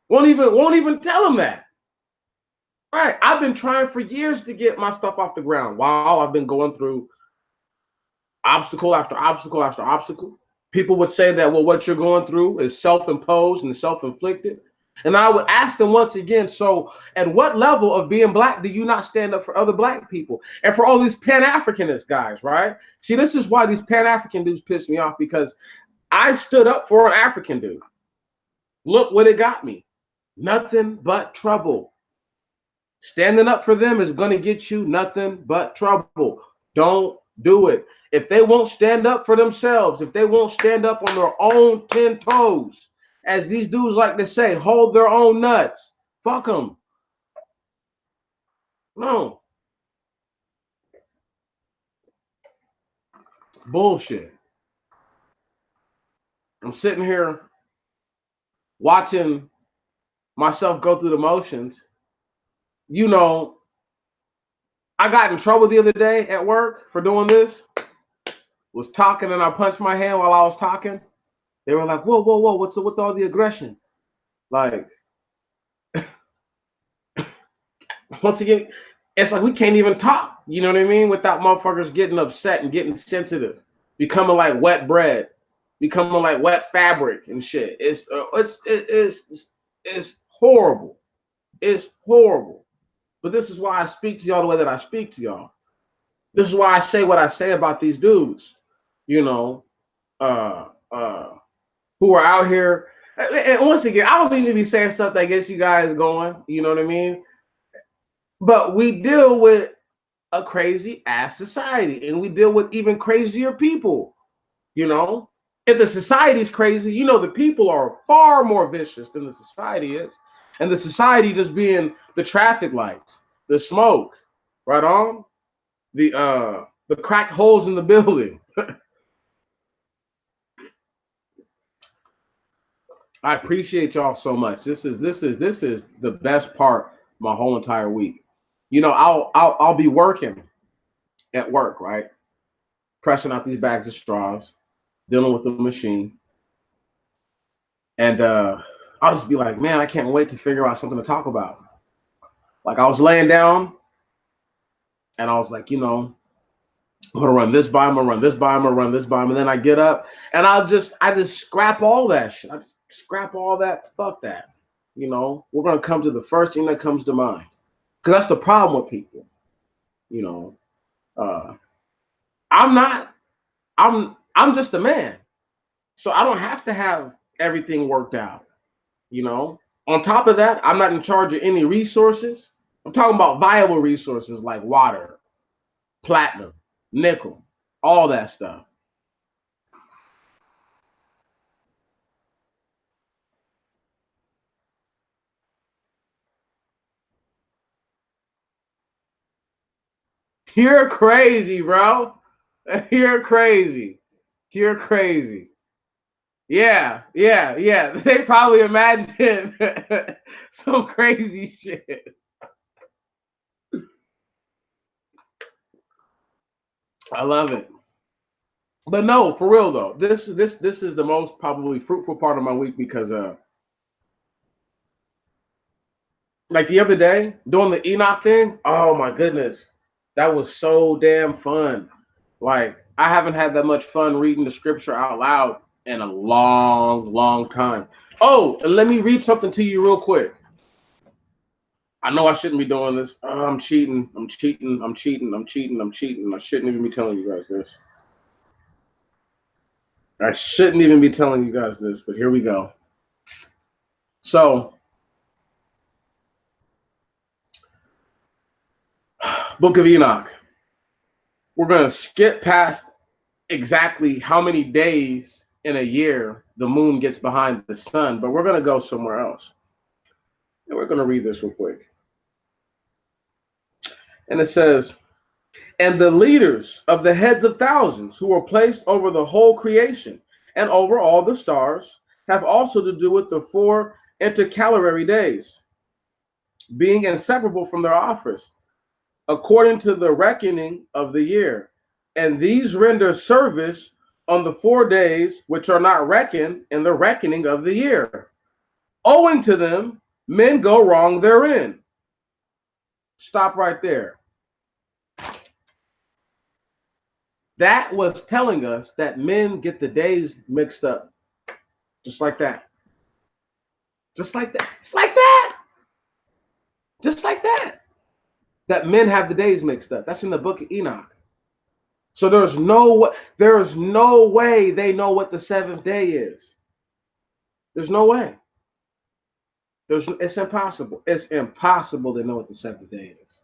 Won't even tell them that. Right. I've been trying for years to get my stuff off the ground while I've been going through obstacle after obstacle after obstacle. People would say that, well, what you're going through is self-imposed and self-inflicted. And I would ask them once again, so at what level of being black do you not stand up for other black people? And for all these Pan-Africanist guys, right? See, this is why these Pan-African dudes piss me off, because I stood up for an African dude. Look what it got me. Nothing but trouble. Standing up for them is going to get you nothing but trouble. Don't do it. If they won't stand up for themselves, if they won't stand up on their own 10 toes, as these dudes like to say, hold their own nuts, fuck them. No. Bullshit. I'm sitting here watching myself go through the motions. You know, I got in trouble the other day at work for doing this. was talking and I punched my hand while I was talking, they were like, "Whoa, whoa, whoa! What's with all the aggression?" Like, once again, it's like we can't even talk. You know what I mean? Without motherfuckers getting upset and getting sensitive, becoming like wet bread, becoming like wet fabric and shit. It's horrible. It's horrible. But this is why I speak to y'all the way that I speak to y'all. This is why I say what I say about these dudes. You know, uh, uh, who are out here. And once again, I don't mean to be saying stuff that gets you guys going. You know what I mean? But we deal with a crazy ass society, and we deal with even crazier people. You know, if the society's crazy, you know the people are far more vicious than the society is, and the society just being the traffic lights, the smoke, right on, the cracked holes in the building. I appreciate y'all so much. This is the best part of my whole entire week. You know, I'll be working at work, right? Pressing out these bags of straws, dealing with the machine. And I'll just be like, man, I can't wait to figure out something to talk about. Like I was laying down and I was like, you know, I'm gonna run this by, I'm gonna run this by, I'm gonna run this by him. And then I get up and I just scrap all that shit. I just scrap all that, fuck that. You know, we're gonna come to the first thing that comes to mind. Because that's the problem with people. You know, I'm not, I'm just a man. So I don't have to have everything worked out. You know, on top of that, I'm not in charge of any resources. I'm talking about viable resources like water, platinum, nickel, all that stuff. You're crazy, bro. You're crazy. You're crazy. Yeah, yeah, yeah. They probably imagine some crazy shit. I love it. But no, for real though, this is the most probably fruitful part of my week because like the other day doing the Enoch thing. Oh my goodness, that was so damn fun. Like I haven't had that much fun reading the scripture out loud in a long, long time. Oh, and let me read something to you real quick. I know I shouldn't be doing this. Oh, I'm cheating. I'm cheating. I'm cheating. I'm cheating. I'm cheating. I shouldn't even be telling you guys this. I shouldn't even be telling you guys this, but here we go. So, Book of Enoch. We're going to skip past exactly how many days in a year the moon gets behind the sun, but we're going to go somewhere else. And we're going to read this real quick. And it says, and the leaders of the heads of thousands who are placed over the whole creation and over all the stars have also to do with the 4 intercalary days, being inseparable from their office, according to the reckoning of the year. And these render service on the 4 days which are not reckoned in the reckoning of the year. Owing to them, men go wrong therein. Stop right there. That was telling us that men get the days mixed up. Just like that. Just like that. Just like that. Just like that. That men have the days mixed up. That's in the book of Enoch. So there's no way they know what the 7th day is. There's no way. It's impossible. It's impossible to know what the 7th day is.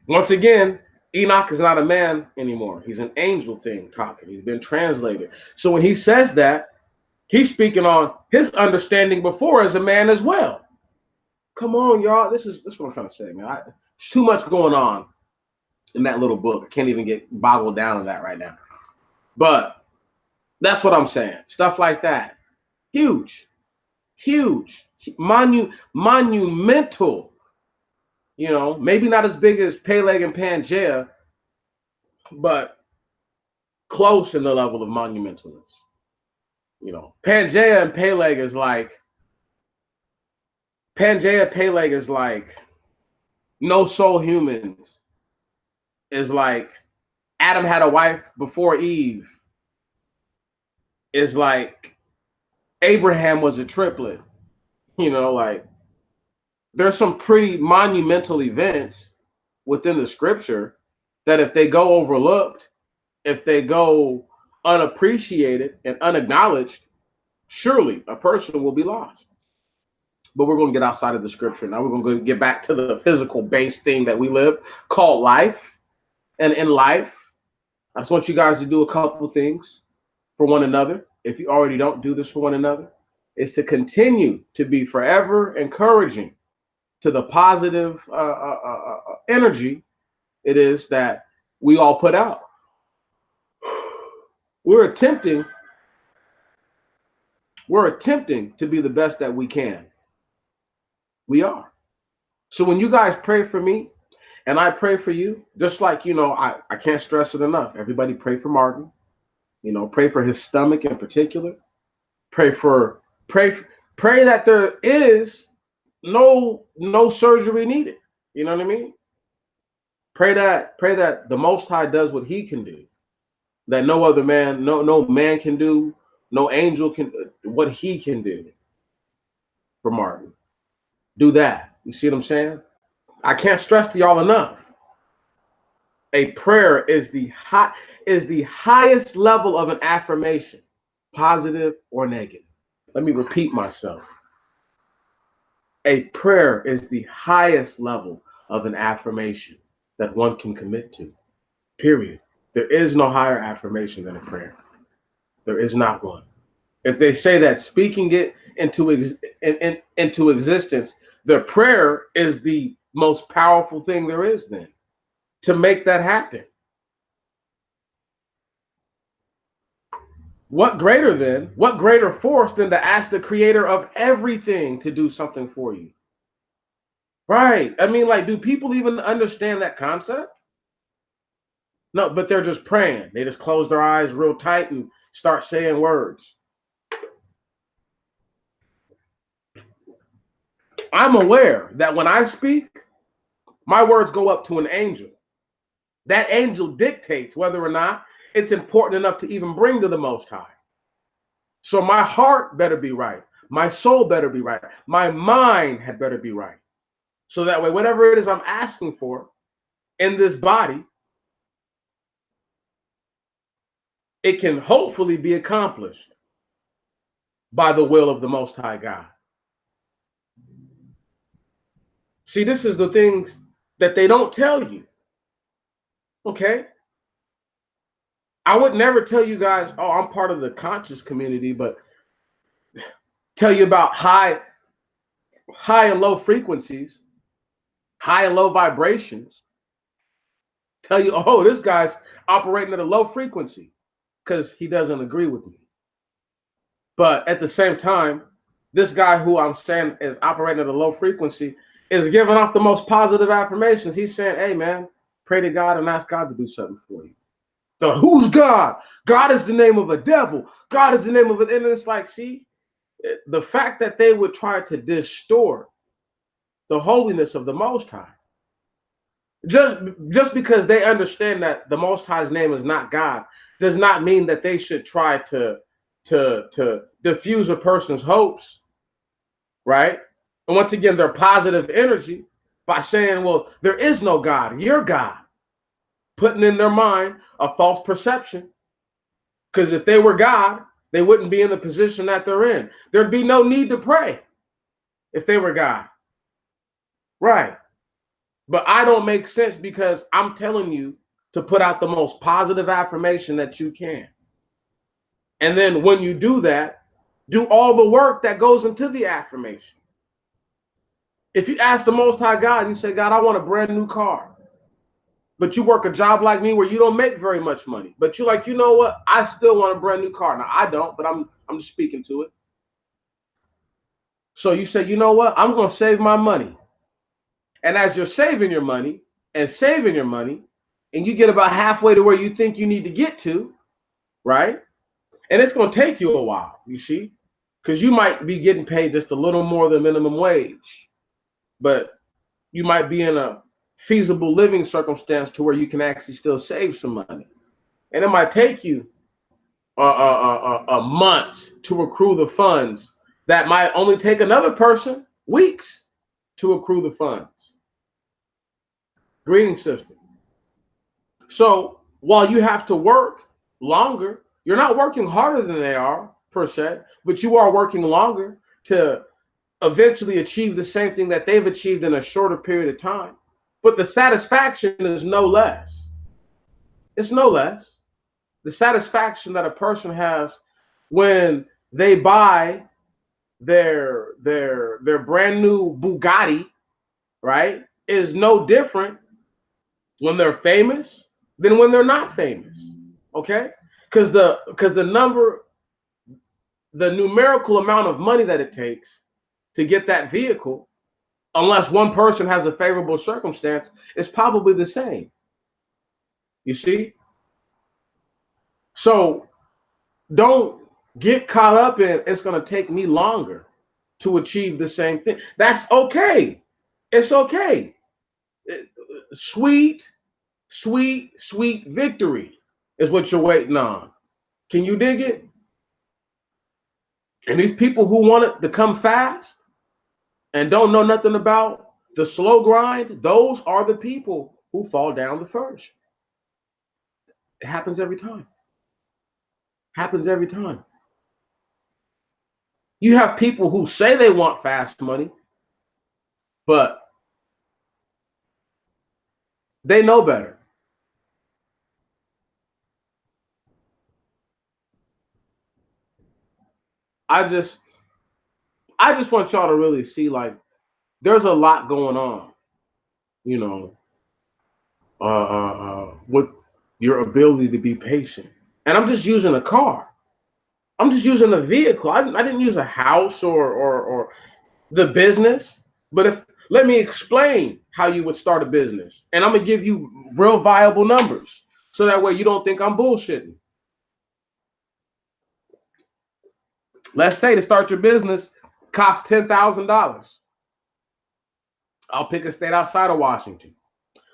Once again, Enoch is not a man anymore. He's an angel thing talking. He's been translated. So when he says that, he's speaking on his understanding before as a man as well. Come on, y'all. This is what I'm trying to say, man. There's too much going on in that little book. I can't even get boggled down in that right now. But that's what I'm saying. Stuff like that. Huge, huge, Monumental. You know, maybe not as big as Peleg and Pangea, but close in the level of monumentalness. You know, Pangea Peleg is like no soul humans. Is like Adam had a wife before Eve. Is like Abraham was a triplet. You know, like there's some pretty monumental events within the scripture that if they go overlooked, if they go unappreciated and unacknowledged, surely a person will be lost. But we're going to get outside of the scripture now. We're going to get back to the physical base thing that we live called life. And in life, I just want you guys to do a couple of things for one another. If you already don't do this for one another, is to continue to be forever encouraging to the positive energy it is that we all put out. We're attempting to be the best that we can. We are. So when you guys pray for me and I pray for you, just like, you know, I can't stress it enough. Everybody pray for Martin. You know, pray for his stomach in particular. Pray that there is no surgery needed. You know what I mean? Pray that the Most High does what he can do. That no other man, no man can do, no angel can, what he can do for Martin. Do that. You see what I'm saying? I can't stress to y'all enough. A prayer is the highest level of an affirmation, positive or negative. Let me repeat myself. A prayer is the highest level of an affirmation that one can commit to. Period. There is no higher affirmation than a prayer. There is not one. If they say that speaking it into existence, the prayer is the most powerful thing there is then to make that happen. What greater force than to ask the creator of everything to do something for you? Right. I mean, like, do people even understand that concept? No, but they're just praying. They just close their eyes real tight and start saying words. I'm aware that when I speak, my words go up to an angel. That angel dictates whether or not it's important enough to even bring to the Most High. So my heart better be right. My soul better be right. My mind had better be right. So that way, whatever it is I'm asking for in this body, it can hopefully be accomplished by the will of the Most High God. See, this is the things that they don't tell you. Okay? I would never tell you guys, oh, I'm part of the conscious community, but tell you about high and low frequencies, high and low vibrations. Tell you, oh, this guy's operating at a low frequency because he doesn't agree with me. But at the same time, this guy who I'm saying is operating at a low frequency is giving off the most positive affirmations. He's saying, hey, man, pray to God and ask God to do something for you. So who's God? God is the name of a devil. God is the name of it. And it's like, see, the fact that they would try to distort the holiness of the Most High, just because they understand that the Most High's name is not God, does not mean that they should try to diffuse a person's hopes, right? And once again, their positive energy by saying, well, there is no God, you're God, putting in their mind a false perception. Because if they were God, they wouldn't be in the position that they're in. There'd be no need to pray if they were God. Right. But I don't make sense because I'm telling you to put out the most positive affirmation that you can. And then when you do that, do all the work that goes into the affirmation. If you ask the Most High God, you say, God, I want a brand new car. But you work a job like me where you don't make very much money. But you're like, you know what? I still want a brand new car. Now, I don't, but I'm just speaking to it. So you say, you know what? I'm going to save my money. And as you're saving your money and saving your money, and you get about halfway to where you think you need to get to, right? And it's going to take you a while, you see, because you might be getting paid just a little more than minimum wage, but you might be in a feasible living circumstance to where you can actually still save some money. And it might take you months to accrue the funds that might only take another person weeks to accrue the funds. Grading system. So while you have to work longer, you're not working harder than they are per se, but you are working longer to eventually achieve the same thing that they've achieved in a shorter period of time. But the satisfaction is no less. It's no less. The satisfaction that a person has when they buy their brand new Bugatti, right, is no different when they're famous than when they're not famous. Okay? Because the numerical amount of money that it takes to get that vehicle, unless one person has a favorable circumstance, is probably the same. You see? So don't get caught up in it's going to take me longer to achieve the same thing. That's okay. It's okay. Sweet, sweet, sweet victory is what you're waiting on. Can you dig it? And these people who want it to come fast and don't know nothing about the slow grind, those are the people who fall down the first. It happens every time. Happens every time. You have people who say they want fast money, but they know better. I just want y'all to really see, like, there's a lot going on, you know, with your ability to be patient. And I'm just using a car. I'm just using a vehicle. I didn't use a house or the business. But if let me explain how you would start a business, and I'm gonna give you real viable numbers, so that way you don't think I'm bullshitting. Let's say to start your business costs $10,000. I'll pick a state outside of Washington.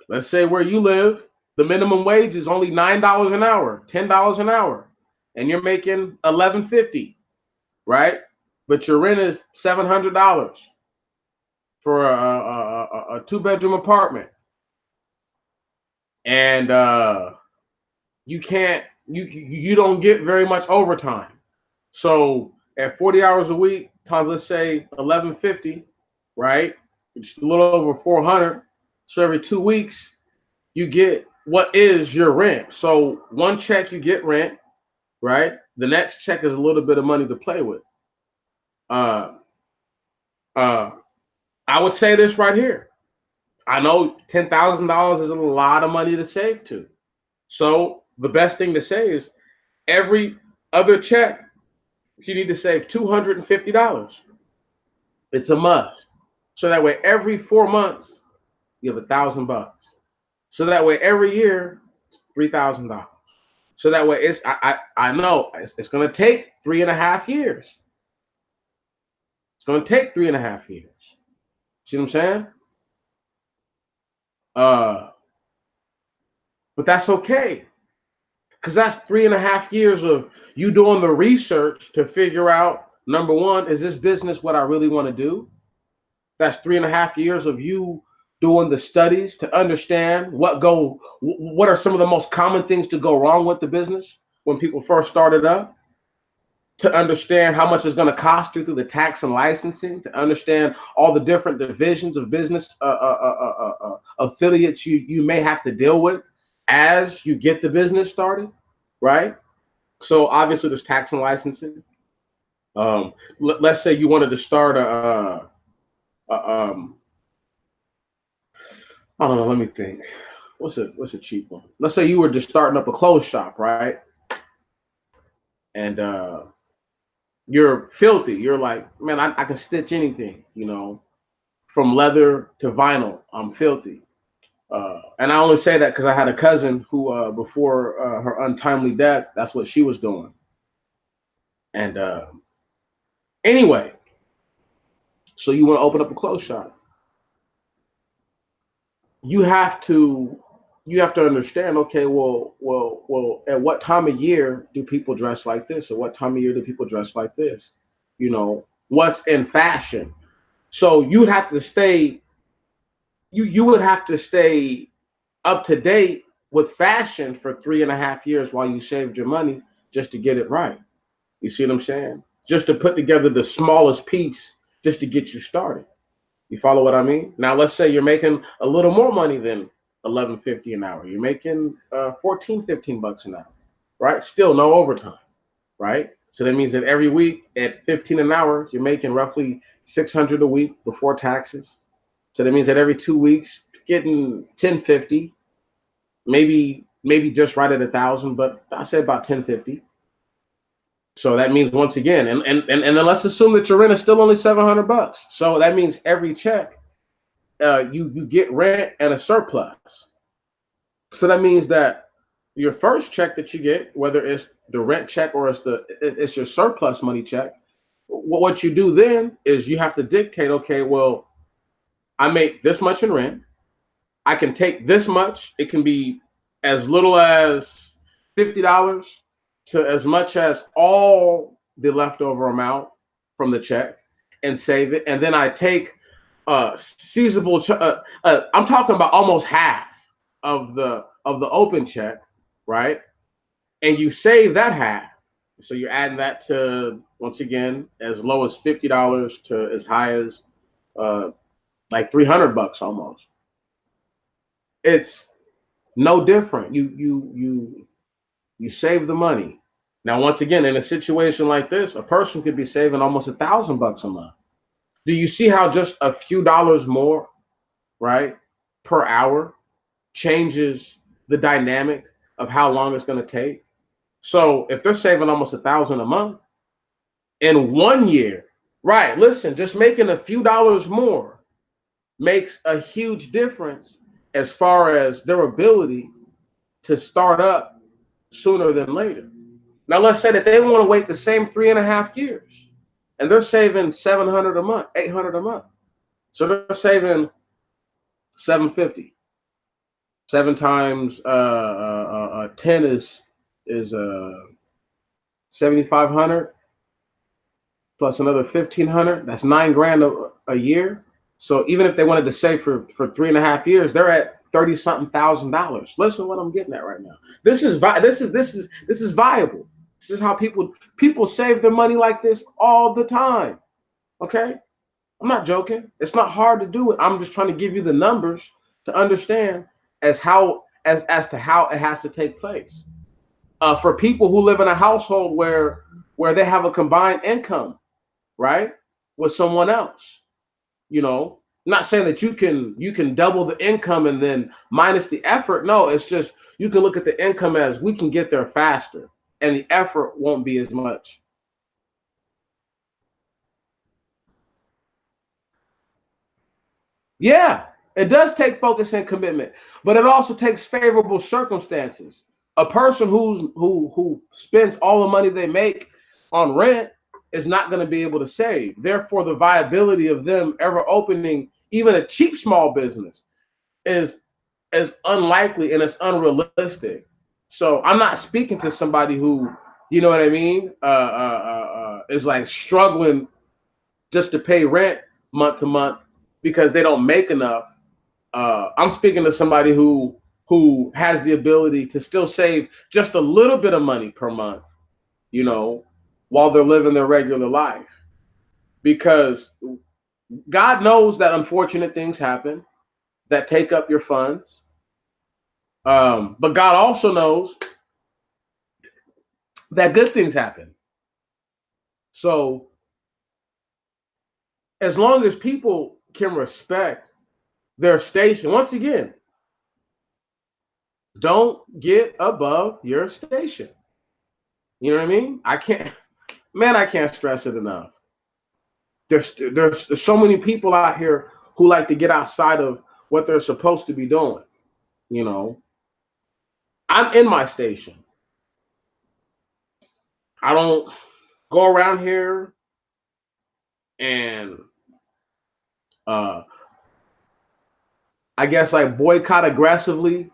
Let's say where you live, the minimum wage is only $9 an hour, $10 an hour, and you're making $11.50, right? But your rent is $700 for a two-bedroom apartment, and you don't get very much overtime. So at 40 hours a week times, let's say 1150, right? It's a little over 400. So every 2 weeks you get what is your rent. So one check you get rent, right? The next check is a little bit of money to play with. Uh, uh, I would say this right here. I know $10,000 is a lot of money to save to. So the best thing to say is every other check, you need to save $250. It's a must. So that way, every 4 months, you have $1,000. So that way, every year, it's $3,000. So that way, I know it's going to take 3.5 years. It's going to take 3.5 years. See what I'm saying? But that's okay. Because that's 3.5 years of you doing the research to figure out, number one, is this business what I really want to do? That's 3.5 years of you doing the studies to understand what are some of the most common things to go wrong with the business when people first started up, to understand how much it's going to cost you through the tax and licensing, to understand all the different divisions of business affiliates you may have to deal with as you get the business started, right? So obviously there's tax and licensing. Let's say you wanted to start I don't know. Let me think. What's a cheap one? Let's say you were just starting up a clothes shop, right? And You're filthy. You're like, man, I can stitch anything, from leather to vinyl. I'm filthy. And I only say that because I had a cousin who, before her untimely death, that's what she was doing. And anyway, so you want to open up a clothes shop. You have to understand, okay, well, at what time of year do people dress like this? At what time of year do people dress like this? What's in fashion? So you would have to stay up to date with fashion for 3.5 years while you saved your money just to get it right. You see what I'm saying? Just to put together the smallest piece just to get you started. You follow what I mean? Now, let's say you're making a little more money than 11.50 an hour. You're making 14, 15 bucks an hour, right? Still no overtime, right? So that means that every week at 15 an hour, you're making roughly 600 a week before taxes. So that means that every 2 weeks, getting 10.50, maybe just right at 1,000, but I said about 10.50. So that means, once again, and then let's assume that your rent is still only 700 bucks. So that means every check, you get rent and a surplus. So that means that your first check that you get, whether it's the rent check or it's your surplus money check, what you do then is you have to dictate, okay, well, I make this much in rent. I can take this much. It can be as little as $50 to as much as all the leftover amount from the check and save it. And then I take seizable. I'm talking about almost half of the open check, right? And you save that half. So you're adding that to, once again, as low as $50 to as high as like 300 bucks almost. It's no different. You save the money. Now, once again, in a situation like this, a person could be saving almost 1,000 bucks a month. Do you see how just a few dollars more, right, per hour changes the dynamic of how long it's going to take? So if they're saving almost 1,000 a month in 1 year, right? Listen, just making a few dollars more makes a huge difference as far as their ability to start up sooner than later. Now, let's say that they want to wait the same 3.5 years and they're saving 700 a month, 800 a month. So they're saving 750. 7 times 10 is 7,500 plus another 1,500. That's $9,000 a year. So even if they wanted to save for 3.5 years, they're at 30-something thousand dollars. Listen to what I'm getting at right now. This is viable. This is how people save their money like this all the time. Okay, I'm not joking. It's not hard to do it. I'm just trying to give you the numbers to understand as to how it has to take place. For people who live in a household where they have a combined income, right, with someone else, not saying that you can double the income and then minus the effort. No, it's just you can look at the income as we can get there faster and the effort won't be as much. Yeah, it does take focus and commitment, but it also takes favorable circumstances. A person who spends all the money they make on rent is not going to be able to save. Therefore, the viability of them ever opening even a cheap small business is unlikely and it's unrealistic. So I'm not speaking to somebody who, you know what I mean, is like struggling just to pay rent month to month because they don't make enough. I'm speaking to somebody who has the ability to still save just a little bit of money per month, while they're living their regular life. Because God knows that unfortunate things happen that take up your funds. But God also knows that good things happen. So as long as people can respect their station, once again, don't get above your station. You know what I mean? I can't, Man, I can't stress it enough. There's so many people out here who like to get outside of what they're supposed to be doing. You know, I'm in my station. I don't go around here and uh I guess like boycott aggressively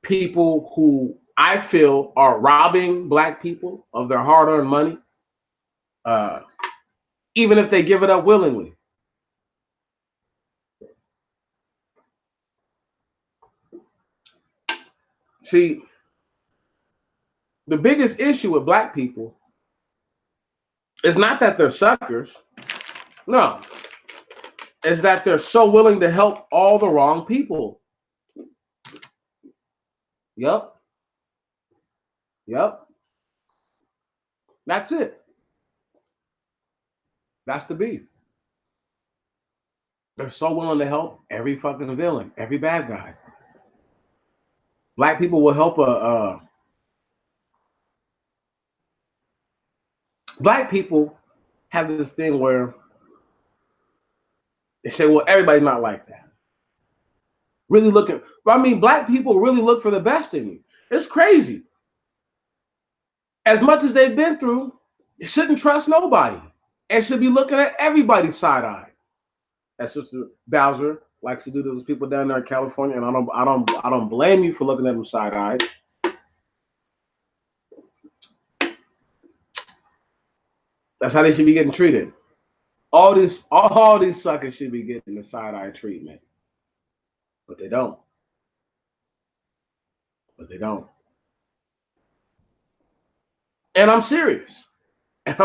people who I feel are robbing black people of their hard-earned money, uh, even if they give it up willingly. See, the biggest issue with black people is not that they're suckers. No, it's that they're so willing to help all the wrong people. Yep. Yep. That's it. That's the beef. They're so willing to help every fucking villain, every bad guy. Black people will help black people have this thing where they say, well, everybody's not like that. Really looking, I mean, black people really look for the best in you. It's crazy. As much as they've been through, you shouldn't trust nobody and should be looking at everybody's side eye. That's Sister Bowser likes to do to those people down there in California, and I don't blame you for looking at them side eye. That's how they should be getting treated. All these suckers should be getting the side eye treatment, but they don't. But they don't. And I'm serious. And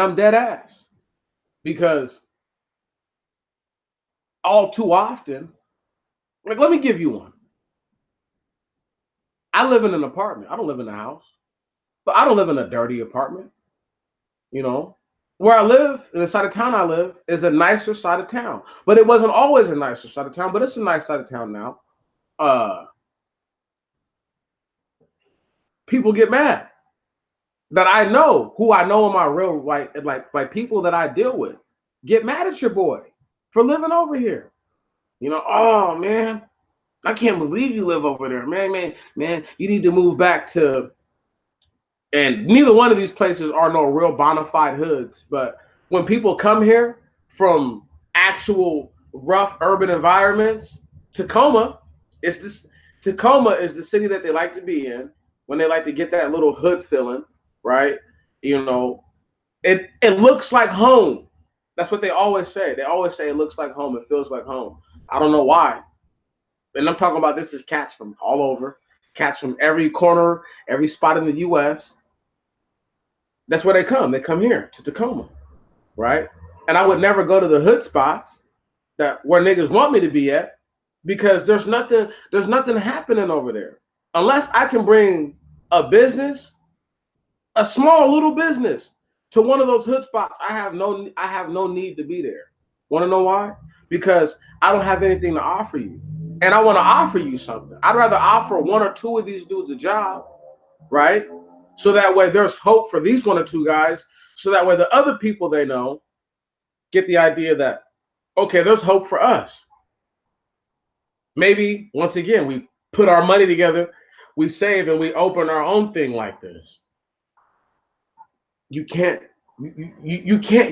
I'm dead ass, because all too often, like, let me give you one. I live in an apartment. I don't live in a house, but I don't live in a dirty apartment. You know, where I live, in the side of town I live, is a nicer side of town. But it wasn't always a nicer side of town, but it's a nice side of town now. People get mad that I know, who I know in my real, like people that I deal with, get mad at your boy for living over here. You know, oh man, I can't believe you live over there. Man, you need to move back to. And neither one of these places are no real bona fide hoods. But when people come here from actual rough urban environments, Tacoma is the city that they like to be in when they like to get that little hood feeling, right? You know, it looks like home. That's what they always say. They always say it looks like home. It feels like home. I don't know why. And I'm talking about, this is cats from all over, cats from every corner, every spot in the U.S. That's where they come. They come here to Tacoma, right? And I would never go to the hood spots where niggas want me to be at, because there's nothing happening over there. Unless I can bring a business, a small little business, to one of those hood spots, I have no need to be there. Want to know why? Because I don't have anything to offer you. And I want to offer you something. I'd rather offer one or two of these dudes a job, right? So that way there's hope for these one or two guys. So that way the other people they know get the idea that, okay, there's hope for us. Maybe, once again, we put our money together, we save, and we open our own thing like this. You can't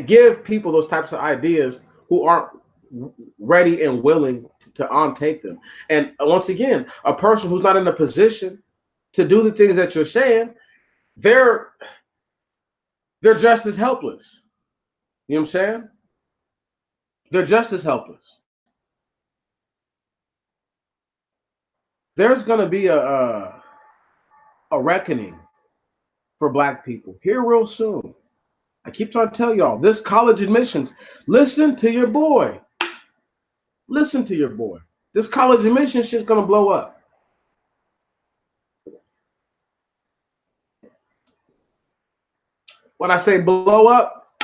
give people those types of ideas who aren't ready and willing to take them. And once again, a person who's not in a position to do the things that you're saying, they're just as helpless. You know what I'm saying? They're just as helpless. There's going to be a reckoning for black people here real soon. I keep trying to tell y'all, this college admissions, listen to your boy. Listen to your boy. This college admissions shit's going to blow up. When I say blow up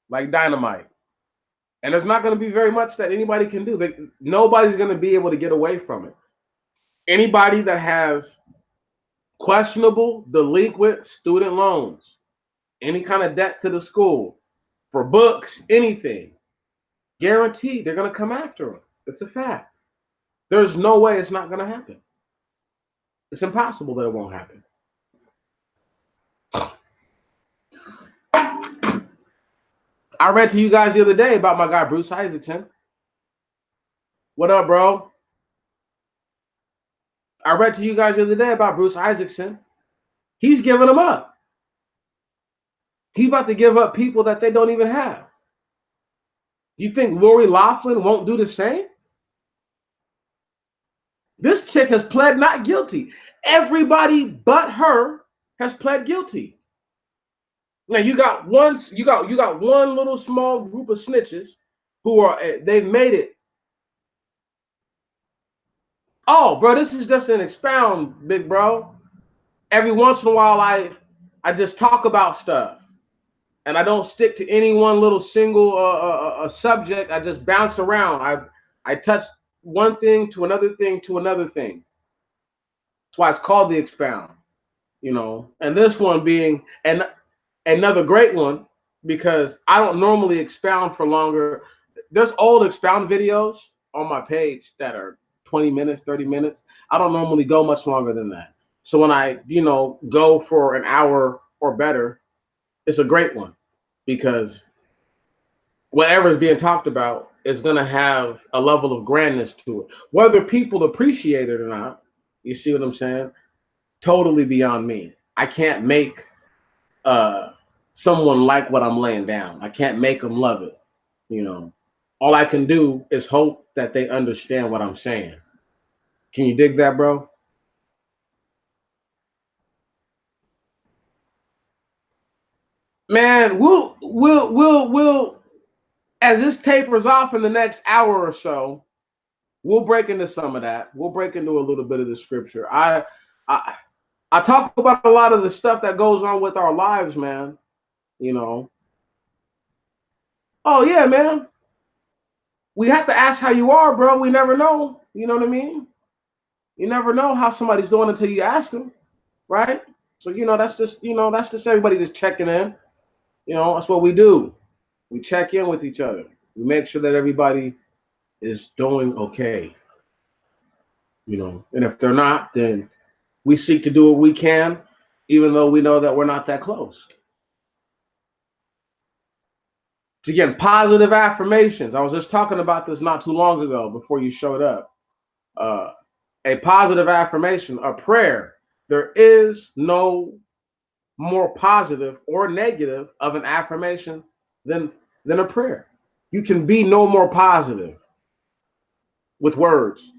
like dynamite. And there's not going to be very much that anybody can do. Nobody's going to be able to get away from it. Anybody that has questionable, delinquent student loans, any kind of debt to the school, for books, anything, guaranteed they're going to come after them. It's a fact. There's no way it's not going to happen. It's impossible that it won't happen. I read to you guys the other day about my guy, Bruce Isaacson. What up, bro? I read to you guys the other day about Bruce Isaacson. He's giving them up. He's about to give up people that they don't even have. You think Lori Loughlin won't do the same? This chick has pled not guilty. Everybody but her has pled guilty. Now you got one little small group of snitches who are they've made it. Oh, bro, this is just an expound, big bro. Every once in a while, I just talk about stuff, and I don't stick to any one little single subject. I just bounce around. I touch one thing to another thing to another thing. That's why it's called the expound, you know. And this one being another great one, because I don't normally expound for longer. There's old expound videos on my page that are 20 minutes, 30 minutes. I don't normally go much longer than that. So when I, go for an hour or better, it's a great one, because whatever is being talked about is going to have a level of grandness to it. Whether people appreciate it or not, you see what I'm saying? Totally beyond me. I can't make someone like what I'm laying down. I can't make them love it. All I can do is hope that they understand what I'm saying. Can you dig that, bro? Man, we'll as this tapers off in the next hour or so, we'll break into some of that. We'll break into a little bit of the scripture. I talk about a lot of the stuff that goes on with our lives, man. Oh yeah, man. We have to ask how you are, bro. We never know. You know what I mean? You never know how somebody's doing until you ask them, right? So that's just everybody just checking in. That's what we do. We check in with each other. We make sure that everybody is doing okay. And if they're not, then we seek to do what we can, even though we know that we're not that close. So again, positive affirmations. I was just talking about this not too long ago before you showed up. A positive affirmation, a prayer. There is no more positive or negative of an affirmation than a prayer. You can be no more positive with words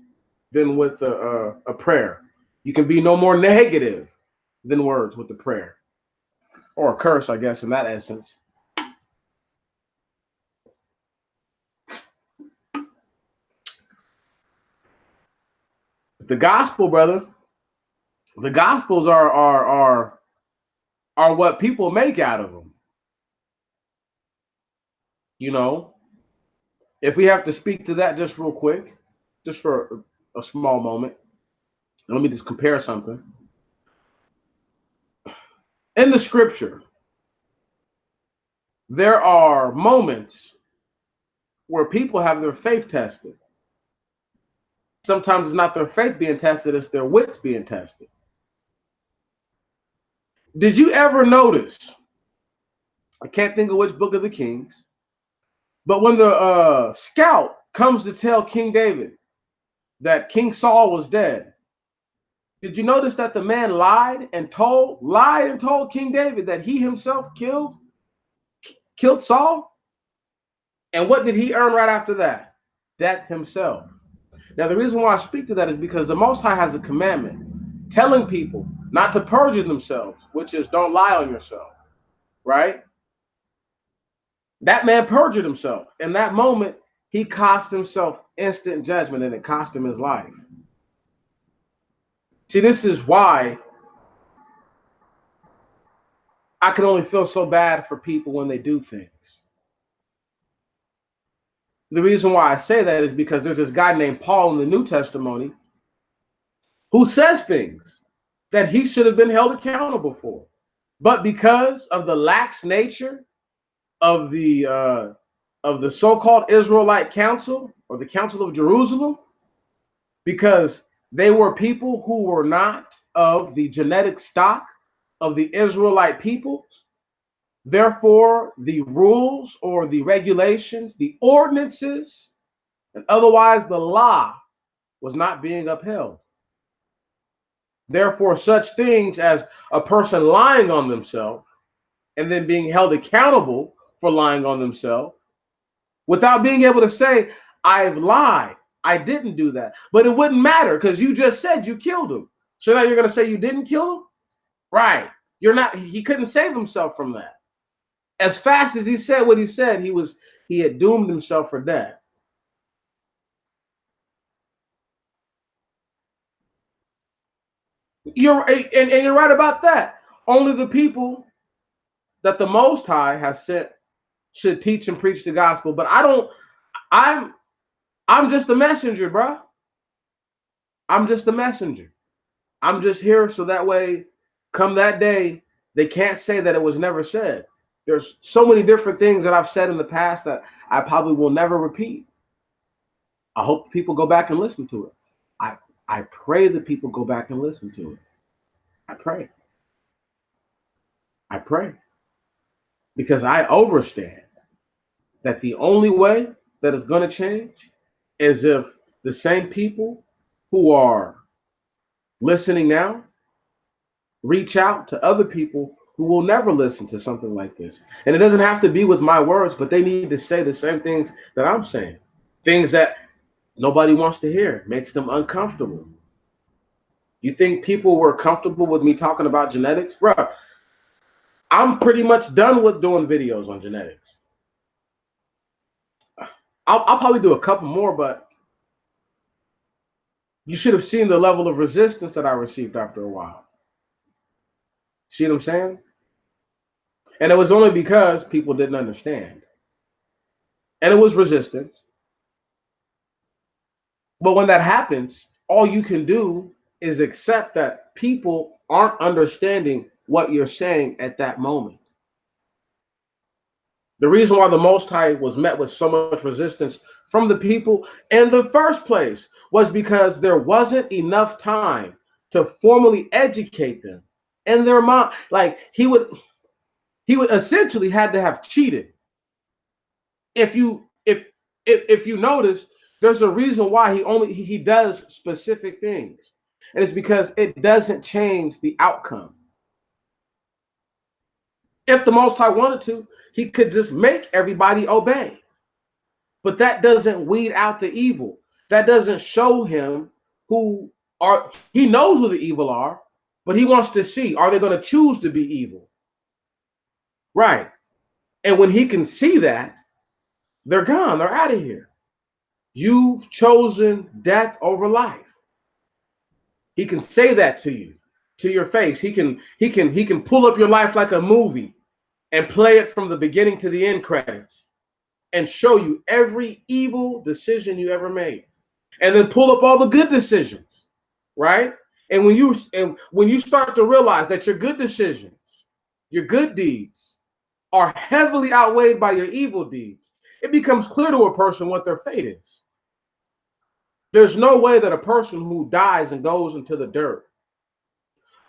than with a prayer. You can be no more negative than words with the prayer, or a curse, I guess, in that essence. The gospel, brother. The gospels are what people make out of them. If we have to speak to that just real quick, just for a small moment, let me just compare something. In the scripture, there are moments where people have their faith tested. Sometimes it's not their faith being tested, it's their wits being tested. Did you ever notice, I can't think of which book of the Kings, but when the scout comes to tell King David that King Saul was dead, did you notice that the man lied and told King David that he himself killed Saul? And what did he earn right after that? Death himself. Now, the reason why I speak to that is because the Most High has a commandment telling people not to perjure themselves, which is don't lie on yourself, right? That man perjured himself. In that moment, he cost himself instant judgment, and it cost him his life. See, this is why I can only feel so bad for people when they do things. The reason why I say that is because there's this guy named Paul in the New Testament who says things that he should have been held accountable for. But because of the lax nature of the so-called Israelite Council or the Council of Jerusalem, because they were people who were not of the genetic stock of the Israelite peoples, therefore the rules or the regulations, the ordinances, and otherwise the law was not being upheld. Therefore, such things as a person lying on themselves and then being held accountable for lying on themselves without being able to say, I've lied, I didn't do that. But it wouldn't matter because you just said you killed him. So now you're going to say you didn't kill him? Right. You're not. He couldn't save himself from that. As fast as he said what he said, he had doomed himself for death. And you're right about that. Only the people that the Most High has sent should teach and preach the gospel. But I'm just a messenger, bro. I'm just a messenger. I'm just here so that way, come that day, they can't say that it was never said. There's so many different things that I've said in the past that I probably will never repeat. I hope people go back and listen to it. I pray that people go back and listen to it. I pray. I pray. Because I understand that the only way that it's going to change is if the same people who are listening now reach out to other people who will never listen to something like this. And it doesn't have to be with my words, but they need to say the same things that I'm saying. Things that nobody wants to hear, makes them uncomfortable. You think people were comfortable with me talking about genetics? Bro, I'm pretty much done with doing videos on genetics. I'll probably do a couple more, but you should have seen the level of resistance that I received after a while. See what I'm saying? And it was only because people didn't understand. And it was resistance. But when that happens, all you can do is accept that people aren't understanding what you're saying at that moment. The reason why the Most High was met with so much resistance from the people in the first place was because there wasn't enough time to formally educate them in their mind. Like he would essentially had to have cheated. If you notice, there's a reason why he does specific things, and it's because it doesn't change the outcome. If the Most High wanted to, he could just make everybody obey. But that doesn't weed out the evil. That doesn't show him he knows who the evil are, but he wants to see, are they going to choose to be evil? Right. And when he can see that, they're gone. They're out of here. You've chosen death over life. He can say that to you, to your face. He can pull up your life like a movie and play it from the beginning to the end credits and show you every evil decision you ever made, and then pull up all the good decisions, right? And when you start to realize that your good decisions, your good deeds, are heavily outweighed by your evil deeds, it becomes clear to a person what their fate is. There's no way that a person who dies and goes into the dirt,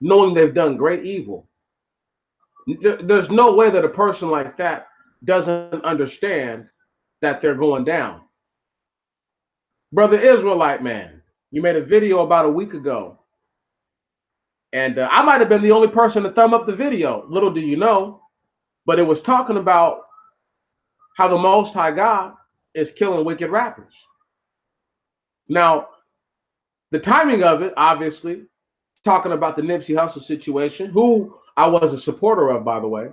knowing they've done great evil, there's no way that a person like that doesn't understand that they're going down. Brother Israelite man, you made a video about a week ago, and I might have been the only person to thumb up the video. Little do you know, but it was talking about how the Most High God is killing wicked rappers. Now, the timing of it, obviously, talking about the Nipsey Hussle situation, who I was a supporter of, by the way,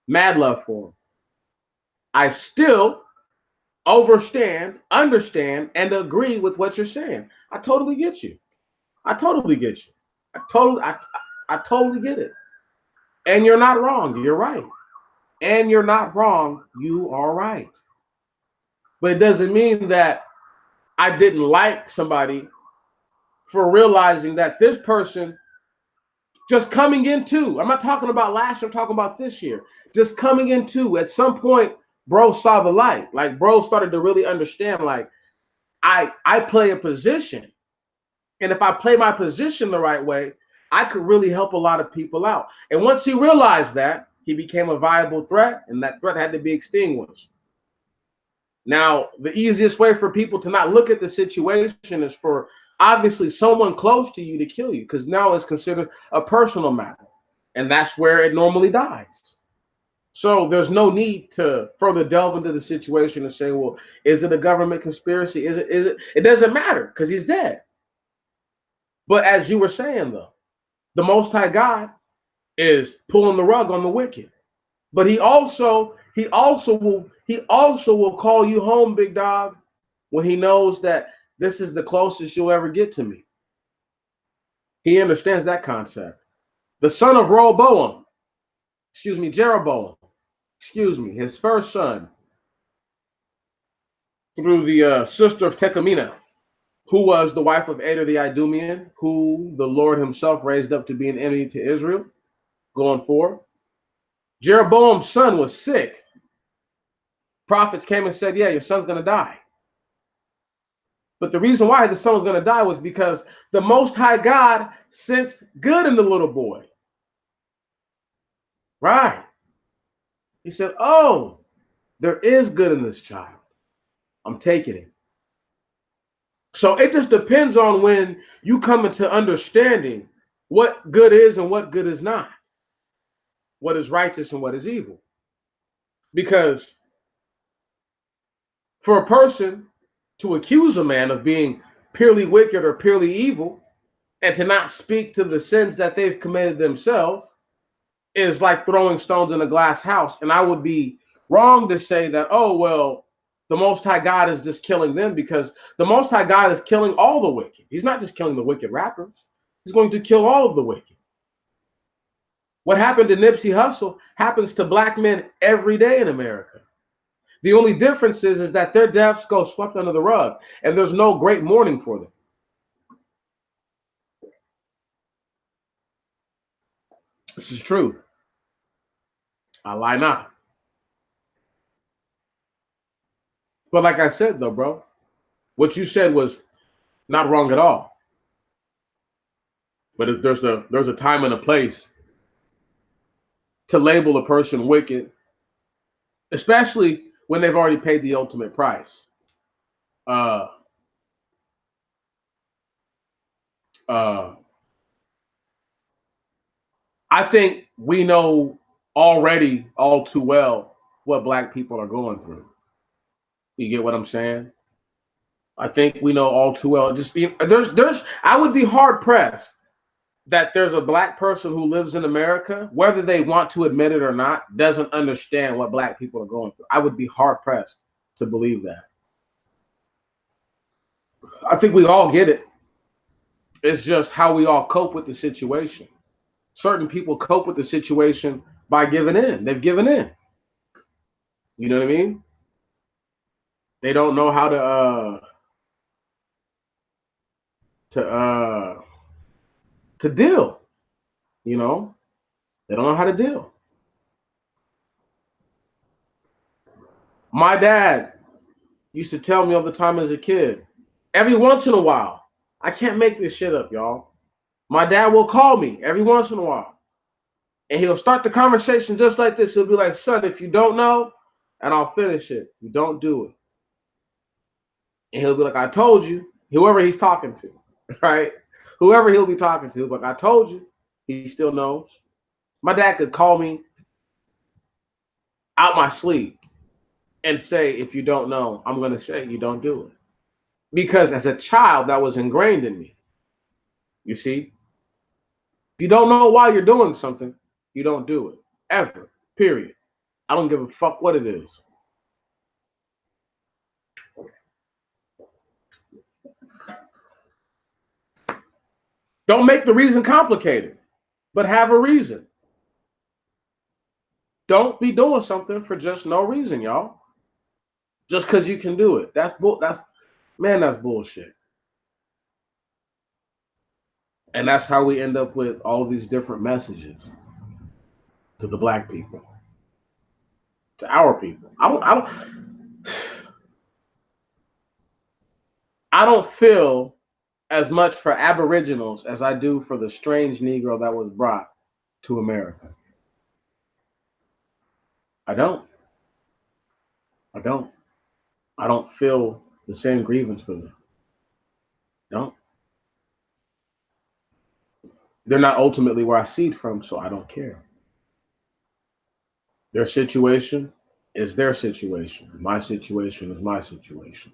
mad love for him. I still understand, and agree with what you're saying. I totally get you. I totally get you. I totally get it. And you're not wrong. You're right. And you're not wrong. You are right. But it doesn't mean that I didn't like somebody for realizing that this person Just coming into, I'm not talking about last year, I'm talking about this year. Just coming into, at some point, bro saw the light. Like, bro started to really understand, like, I play a position. And if I play my position the right way, I could really help a lot of people out. And once he realized that, he became a viable threat, and that threat had to be extinguished. Now, the easiest way for people to not look at the situation is for obviously someone close to you to kill you, because now it's considered a personal matter. And that's where it normally dies. So there's no need to further delve into the situation and say, well, is it a government conspiracy? Is it? It doesn't matter because he's dead. But as you were saying, though, the Most High God is pulling the rug on the wicked. But he also will call you home, big dog, when he knows that this is the closest you'll ever get to me. He understands that concept. The son of Jeroboam, his first son, through the sister of Tecumseh, who was the wife of Eder the Idumean, who the Lord himself raised up to be an enemy to Israel going forward. Jeroboam's son was sick. Prophets came and said, yeah, your son's going to die. But the reason why the son was going to die was because the Most High God sensed good in the little boy. Right. He said, oh, there is good in this child. I'm taking it. So it just depends on when you come into understanding what good is and what good is not, what is righteous and what is evil. Because for a person to accuse a man of being purely wicked or purely evil and to not speak to the sins that they've committed themselves is like throwing stones in a glass house. And I would be wrong to say that, oh, well, the Most High God is just killing them, because the Most High God is killing all the wicked. He's not just killing the wicked rappers. He's going to kill all of the wicked. What happened to Nipsey Hussle happens to black men every day in America. The only difference is that their deaths go swept under the rug, and there's no great mourning for them. This is truth. I lie not. But like I said, though, bro, what you said was not wrong at all. But there's a time and a place to label a person wicked, especially when they've already paid the ultimate price. I think we know already all too well what black people are going through. You get what I'm saying? I think we know all too well. Just I would be hard pressed that there's a black person who lives in America, whether they want to admit it or not, doesn't understand what black people are going through. I would be hard pressed to believe that. I think we all get it. It's just how we all cope with the situation. Certain people cope with the situation by giving in. They've given in. You know what I mean? They don't know how to deal. You know? They don't know how to deal. My dad used to tell me all the time as a kid, every once in a while, I can't make this shit up, y'all. My dad will call me every once in a while, and he'll start the conversation just like this. He'll be like, son, if you don't know, and I'll finish it, you don't do it. And he'll be like, I told you, whoever he's talking to, right? Whoever he'll be talking to, but I told you, he still knows. My dad could call me out my sleep and say, if you don't know, I'm going to say you don't do it. Because as a child, that was ingrained in me. You see? If you don't know why you're doing something, you don't do it. Ever. Period. I don't give a fuck what it is. Don't make the reason complicated, but have a reason. Don't be doing something for just no reason, y'all. Just because you can do it. That's bullshit. And that's how we end up with all these different messages to the black people, to our people. I don't feel as much for Aboriginals as I do for the strange Negro that was brought to America. I don't. I don't. I don't feel the same grievance for them. No. They're not ultimately where I seed from, so I don't care. Their situation is their situation. My situation is my situation.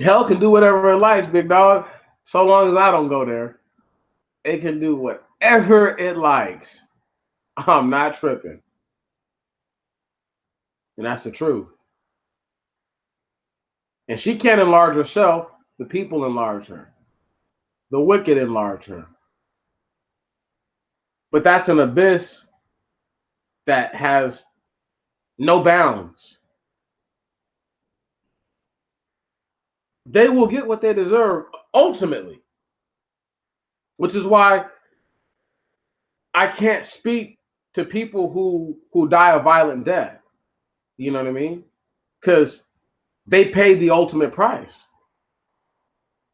Hell can do whatever it likes, big dog. So long as I don't go there, it can do whatever it likes. I'm not tripping. And that's the truth. And she can't enlarge herself. The people enlarge her. The wicked enlarge her. But that's an abyss that has no bounds. They will get what they deserve ultimately, which is why I can't speak to people who die a violent death. You know what I mean? Because they paid the ultimate price.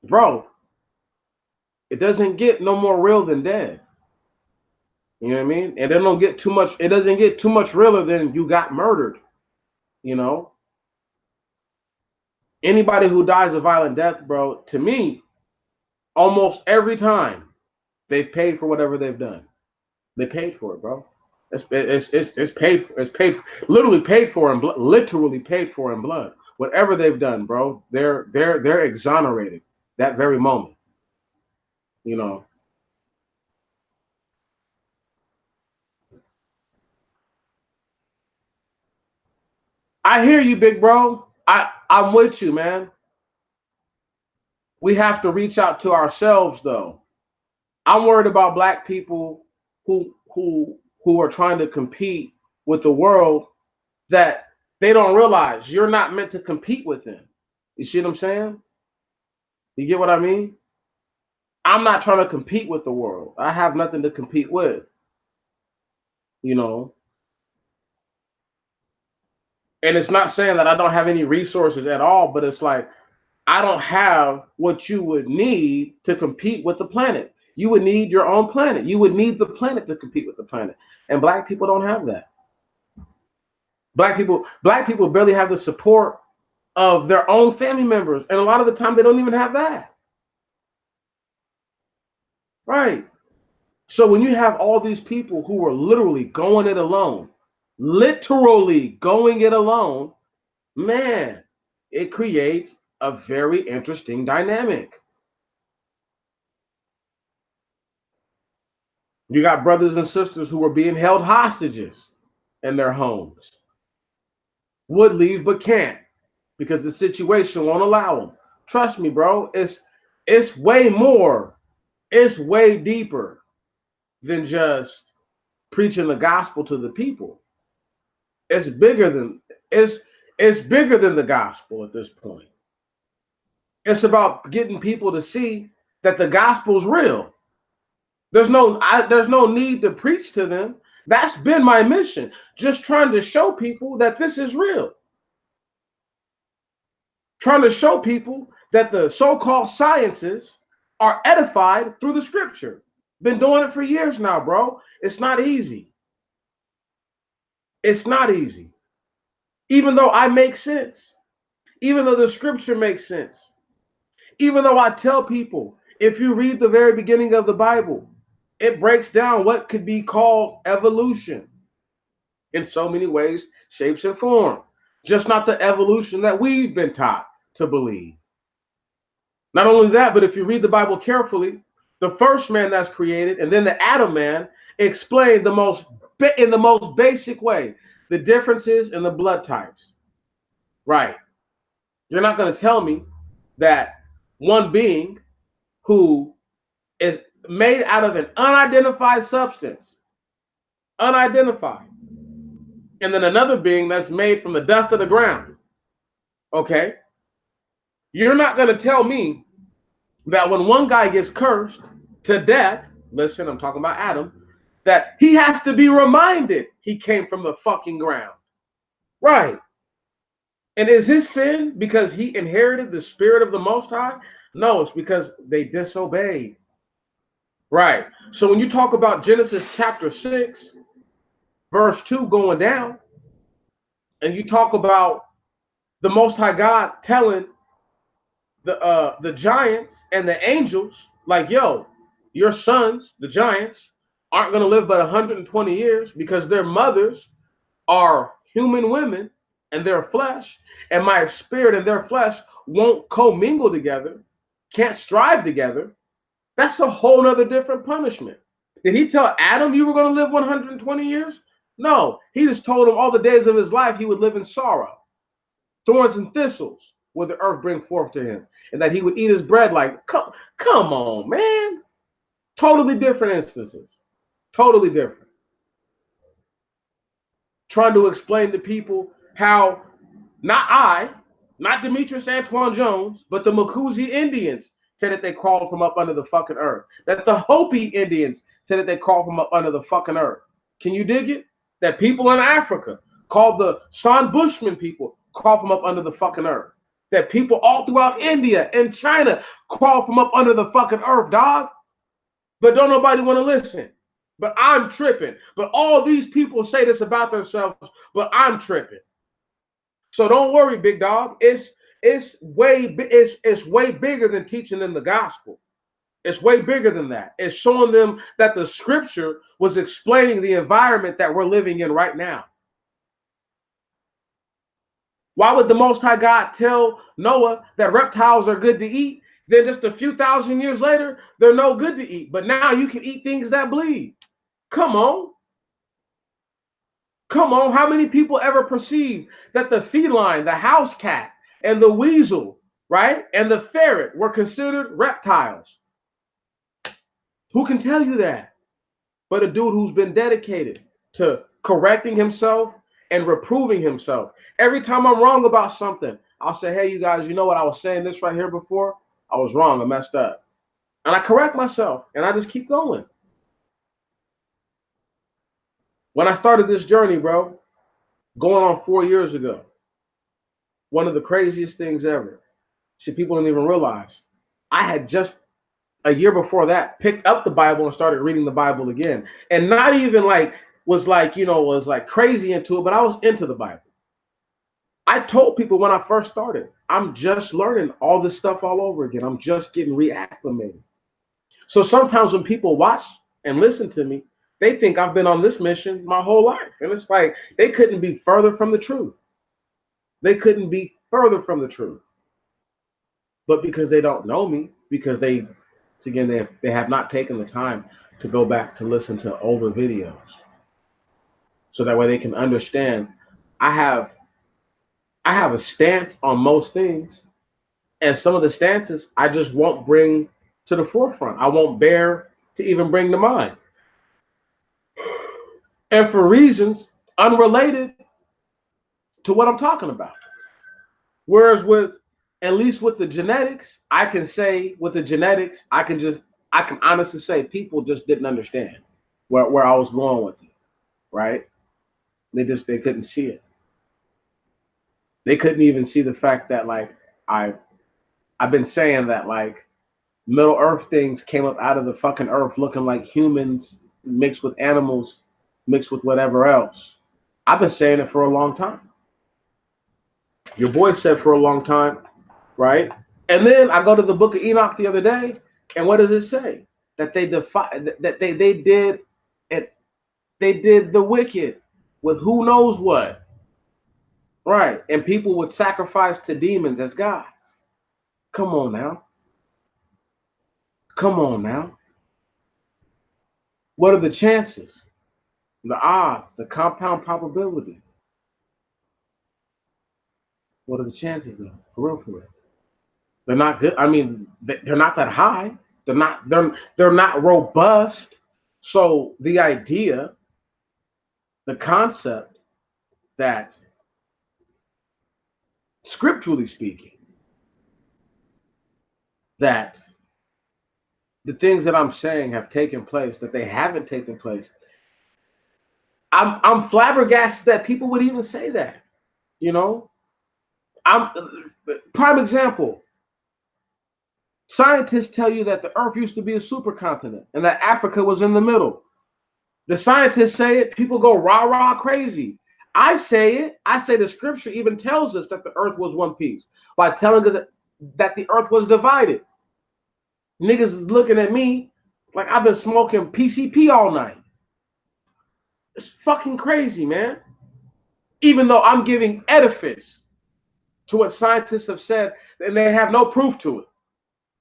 Bro, it doesn't get no more real than dead. You know what I mean? And it doesn't get too much realer than you got murdered. You know? Anybody who dies a violent death, bro, to me, almost every time they've paid for whatever they've done. They paid for it, bro. It's paid for. It's paid, literally paid for in blood. Literally paid for in blood. Whatever they've done, bro, they're exonerated that very moment. You know. I hear you, big bro. I'm with you, man. We have to reach out to ourselves, though. I'm worried about black people who are trying to compete with the world that they don't realize you're not meant to compete with them. You see what I'm saying? You get what I mean? I'm not trying to compete with the world. I have nothing to compete with. You know, and it's not saying that I don't have any resources at all, but it's like I don't have what you would need to compete with the planet. You would need your own planet. You would need the planet to compete with the planet. And black people don't have that. Black people barely have the support of their own family members. And a lot of the time they don't even have that. Right. So when you have all these people who are literally going it alone, man, it creates a very interesting dynamic. You got brothers and sisters who are being held hostages in their homes, would leave but can't because the situation won't allow them. Trust me, bro, it's way more, it's way deeper than just preaching the gospel to the people. It's bigger than it's bigger than the gospel at this point. It's about getting people to see that the gospel's real. There's no need to preach to them. That's been my mission. Just trying to show people that this is real. Trying to show people that the so-called sciences are edified through the scripture. Been doing it for years now, bro. It's not easy. It's not easy. Even though I make sense. Even though the scripture makes sense. Even though I tell people, if you read the very beginning of the Bible, it breaks down what could be called evolution in so many ways, shapes, and form. Just not the evolution that we've been taught to believe. Not only that, but if you read the Bible carefully, the first man that's created and then the Adam man explain in the most basic way the differences in the blood types. Right. You're not going to tell me that one being who is made out of an unidentified substance, unidentified, and then another being that's made from the dust of the ground. Okay? You're not going to tell me that when one guy gets cursed to death, listen, I'm talking about Adam, that he has to be reminded he came from the fucking ground. Right. And is his sin because he inherited the spirit of the Most High? No, it's because they disobeyed. Right. So when you talk about Genesis chapter 6, verse 2 going down, and you talk about the Most High God telling the giants and the angels, like, yo, your sons, the giants, aren't going to live but 120 years because their mothers are human women and their flesh, and my spirit and their flesh won't commingle together, can't strive together. That's a whole nother different punishment. Did he tell Adam you were going to live 120 years? No, he just told him all the days of his life he would live in sorrow. Thorns and thistles would the earth bring forth to him, and that he would eat his bread like, come on, man. Totally different instances. Totally different. Trying to explain to people how not Demetrius Antoine Jones, but the Makuzi Indians said that they crawled from up under the fucking earth. That the Hopi Indians said that they crawled from up under the fucking earth. Can you dig it? That people in Africa called the San Bushman people crawl from up under the fucking earth. That people all throughout India and China crawl from up under the fucking earth, dog. But don't nobody want to listen. But I'm tripping. But all these people say this about themselves, but I'm tripping. So don't worry, big dog. It's way bigger than teaching them the gospel. It's way bigger than that. It's showing them that the scripture was explaining the environment that we're living in right now. Why would the Most High God tell Noah that reptiles are good to eat? Then just a few thousand years later, they're no good to eat. But now you can eat things that bleed. Come on. Come on. How many people ever perceived that the feline, the house cat, and the weasel, right, and the ferret were considered reptiles? Who can tell you that? But a dude who's been dedicated to correcting himself and reproving himself. Every time I'm wrong about something, I'll say, hey, you guys, you know what? I was saying this right here before. I was wrong. I messed up. And I correct myself, and I just keep going. When I started this journey, bro, going on 4 years ago, one of the craziest things ever. See, people don't even realize I had just a year before that picked up the Bible and started reading the Bible again. And not even was crazy into it, but I was into the Bible. I told people when I first started, I'm just learning all this stuff all over again. I'm just getting reacclimated. So sometimes when people watch and listen to me, they think I've been on this mission my whole life. And it's like they couldn't be further from the truth. They couldn't be further from the truth. But because they don't know me, because they have not taken the time to go back to listen to older videos. So that way they can understand I have a stance on most things, and some of the stances I just won't bring to the forefront. I won't bear to even bring to mind. And for reasons unrelated to what I'm talking about. Whereas at least with the genetics, I can honestly say people just didn't understand where I was going with it, right? They couldn't see it. They couldn't even see the fact that I've been saying that Middle Earth things came up out of the fucking earth looking like humans mixed with animals, mixed with whatever else. I've been saying it for a long time. Your boy said for a long time, right? And then I go to the book of Enoch the other day, and what does it say? That they did it. They did the wicked with who knows what. Right. And people would sacrifice to demons as gods. Come on now. Come on now. What are the chances? The odds, the compound probability. What are the chances of it? For real. They're not good. I mean, they're not that high. They're not robust. So the idea, the concept that, scripturally speaking, that the things that I'm saying have taken place, that they haven't taken place. I'm flabbergasted that people would even say that. You know, I'm prime example. Scientists tell you that the Earth used to be a supercontinent and that Africa was in the middle. The scientists say it, people go rah rah crazy. I say it. I say the scripture even tells us that the Earth was one piece by telling us that the Earth was divided. Niggas is looking at me like I've been smoking PCP all night. It's fucking crazy, man. Even though I'm giving edifice to what scientists have said, and they have no proof to it.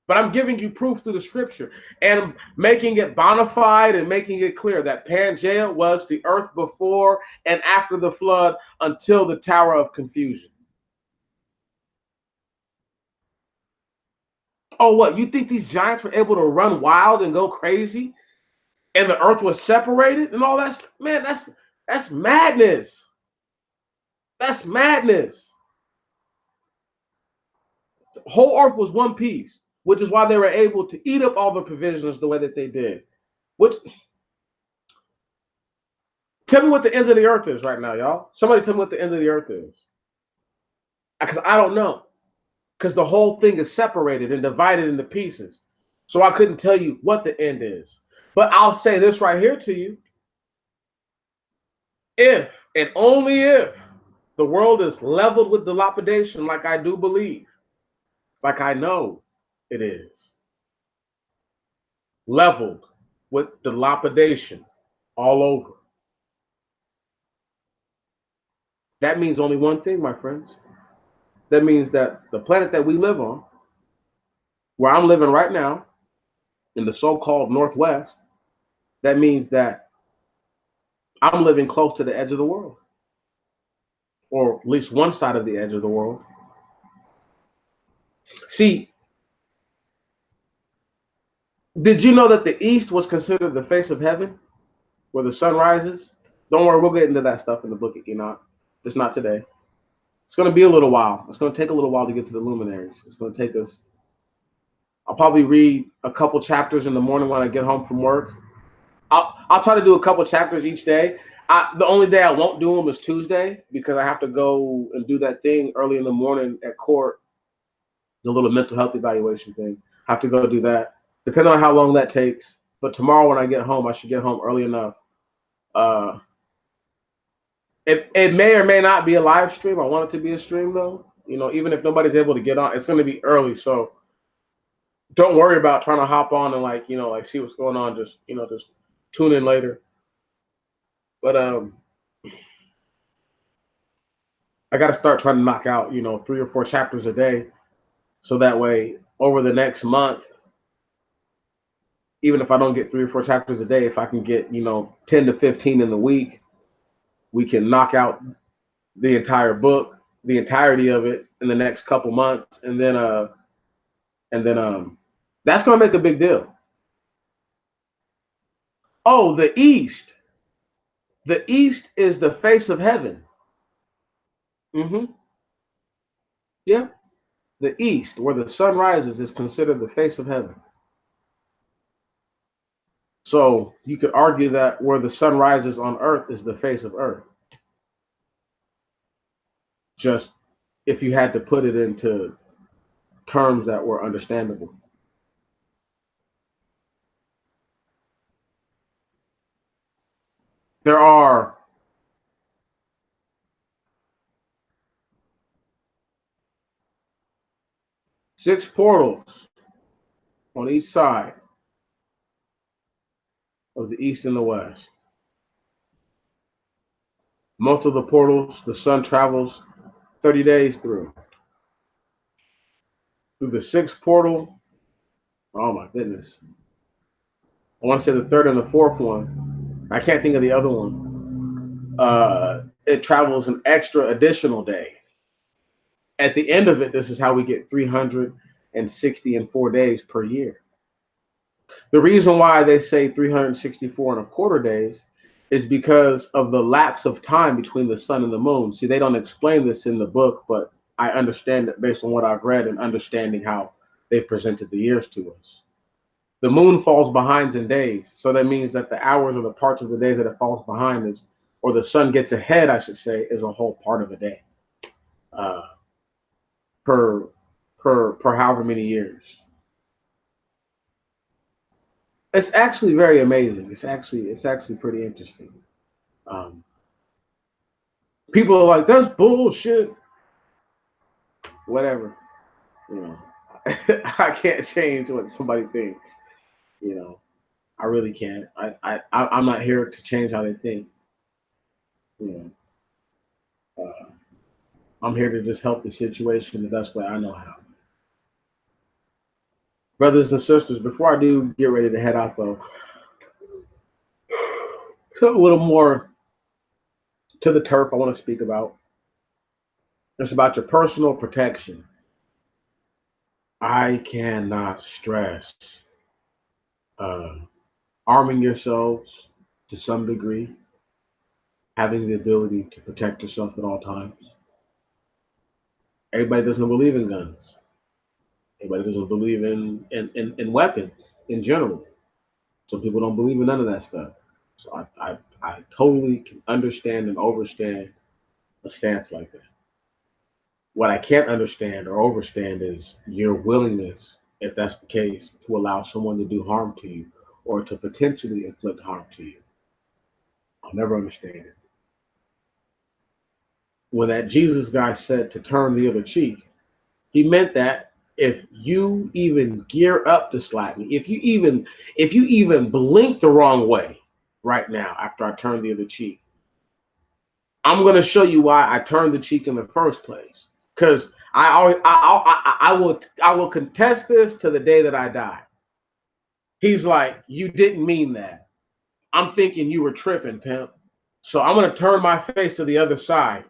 But I'm giving you proof through the scripture and making it bona fide and making it clear that Pangea was the earth before and after the flood until the Tower of Confusion. Oh, what? You think these giants were able to run wild and go crazy and the earth was separated and all that? Man, that's madness. That's madness. The whole earth was one piece, which is why they were able to eat up all the provisions the way that they did. Which, tell me what the end of the earth is right now, y'all. Somebody tell me what the end of the earth is. Because I don't know. Because the whole thing is separated and divided into pieces. So I couldn't tell you what the end is. But I'll say this right here to you. If, and only if, the world is leveled with dilapidation like I do believe, like I know it is, leveled with dilapidation all over. That means only one thing, my friends. That means that the planet that we live on, where I'm living right now, in the so-called Northwest, that means that I'm living close to the edge of the world, or at least one side of the edge of the world. See, did you know that the East was considered the face of heaven, where the sun rises? Don't worry, we'll get into that stuff in the book of Enoch. Just not today. It's going to be a little while. It's going to take a little while to get to the luminaries. It's going to take us. I'll probably read a couple chapters in the morning when I get home from work. I'll try to do a couple chapters each day. The only day I won't do them is Tuesday because I have to go and do that thing early in the morning at court, the little mental health evaluation thing. I have to go do that, depending on how long that takes. But tomorrow when I get home, I should get home early enough. It may or may not be a live stream. I want it to be a stream though. You know, even if nobody's able to get on, it's going to be early. So don't worry about trying to hop on and like see what's going on. Just just tune in later. But I got to start trying to knock out 3 or 4 chapters a day, so that way over the next month, even if I don't get 3 or 4 chapters a day, if I can get 10 to 15 in the week, we can knock out the entire book, the entirety of it in the next couple months, and then that's going to make a big deal. Oh, the East. The East is the face of heaven. Yeah. The East, where the sun rises, is considered the face of heaven. So you could argue that where the sun rises on earth is the face of earth. Just if you had to put it into terms that were understandable. There are six portals on each side of the East and the West. Most of the portals, the sun travels 30 days through. Through the sixth portal, oh my goodness. I want to say the third and the fourth one. I can't think of the other one. It travels an extra additional day. At the end of it, this is how we get 364 days per year. The reason why they say 364 and a quarter days is because of the lapse of time between the sun and the moon. See, they don't explain this in the book, but I understand it based on what I've read and understanding how they've presented the years to us. The moon falls behind in days, so that means that the hours or the parts of the day that it falls behind is, or the sun gets ahead, I should say, is a whole part of a day, uh, per per however many years. It's actually very amazing. It's actually pretty interesting. Um, People are like, "That's bullshit." Whatever, you know. I can't change what somebody thinks. You know, I really can't. I'm not here to change how they think. You know, I'm here to just help the situation the best way I know how. Brothers and sisters, before I do get ready to head out, though, a little more to the turf I want to speak about. It's about your personal protection. I cannot stress uh, arming yourselves to some degree, having the ability to protect yourself at all times. Everybody doesn't believe in guns. Everybody doesn't believe in weapons in general. Some people don't believe in none of that stuff. So I totally can understand and overstand a stance like that. What I can't understand or overstand is your willingness, if that's the case, to allow someone to do harm to you or to potentially inflict harm to you. I'll never understand it. When that Jesus guy said to turn the other cheek, he meant that if you even gear up to slap me, if you even blink the wrong way right now after I turn the other cheek, I'm gonna show you why I turned the cheek in the first place. Because I always I will contest this to the day that I die. He's like, you didn't mean that. I'm thinking you were tripping, pimp. So I'm gonna turn my face to the other side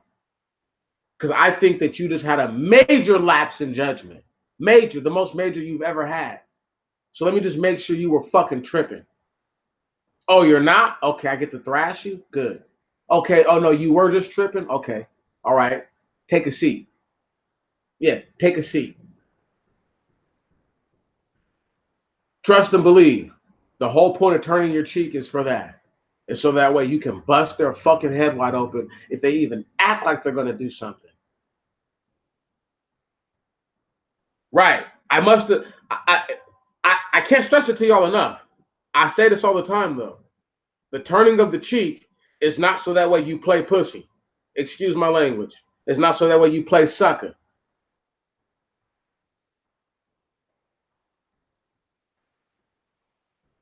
because I think that you just had a major lapse in judgment. Major, the most major you've ever had. So let me just make sure you were fucking tripping. Oh, you're not? Okay, I get to thrash you? Good. Okay, oh no, you were just tripping? Okay. All right. Take a seat. Yeah, take a seat. Trust and believe. The whole point of turning your cheek is for that. And so that way you can bust their fucking head wide open if they even act like they're gonna do something. Right. I must have I can't stress it to y'all enough. I say this all the time though. The turning of the cheek is not so that way you play pussy. Excuse my language. It's not so that way you play sucker.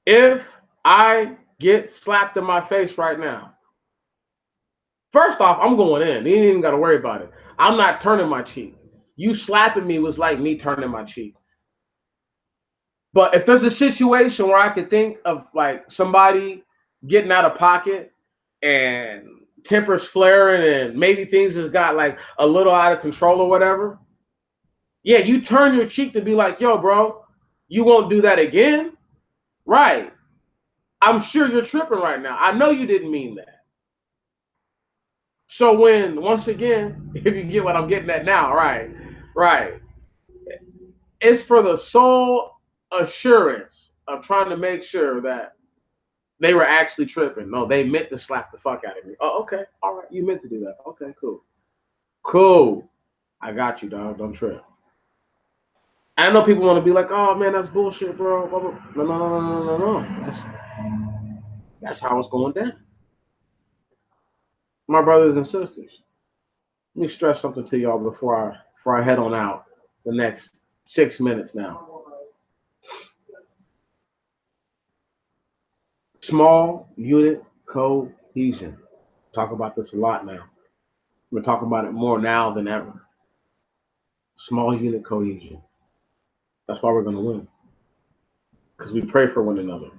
If I get slapped in my face right now, first off, I'm going in. You ain't even got to worry about it. I'm not turning my cheek. You slapping me was like me turning my cheek. But if there's a situation where I could think of like somebody getting out of pocket and tempers flaring and maybe things has got like a little out of control or whatever, yeah, you turn your cheek to be like, yo, bro, you won't do that again. Right. I'm sure you're tripping right now. I know you didn't mean that. So when, once again, if you get what I'm getting at now, right, right, it's for the sole assurance of trying to make sure that they were actually tripping. No, they meant to slap the fuck out of me. Oh, okay, all right, you meant to do that. Okay, cool, cool. I got you, dog. Don't trip. I know people want to be like, oh man, that's bullshit, bro. Blah, blah. No, no, no, no, no, no, no. That's how it's going down. My brothers and sisters. Let me stress something to y'all before I head on out the next 6 minutes now. Small unit cohesion. Talk about this a lot now. We're talking about it more now than ever. Small unit cohesion. That's why we're going to win. Because we pray for one another.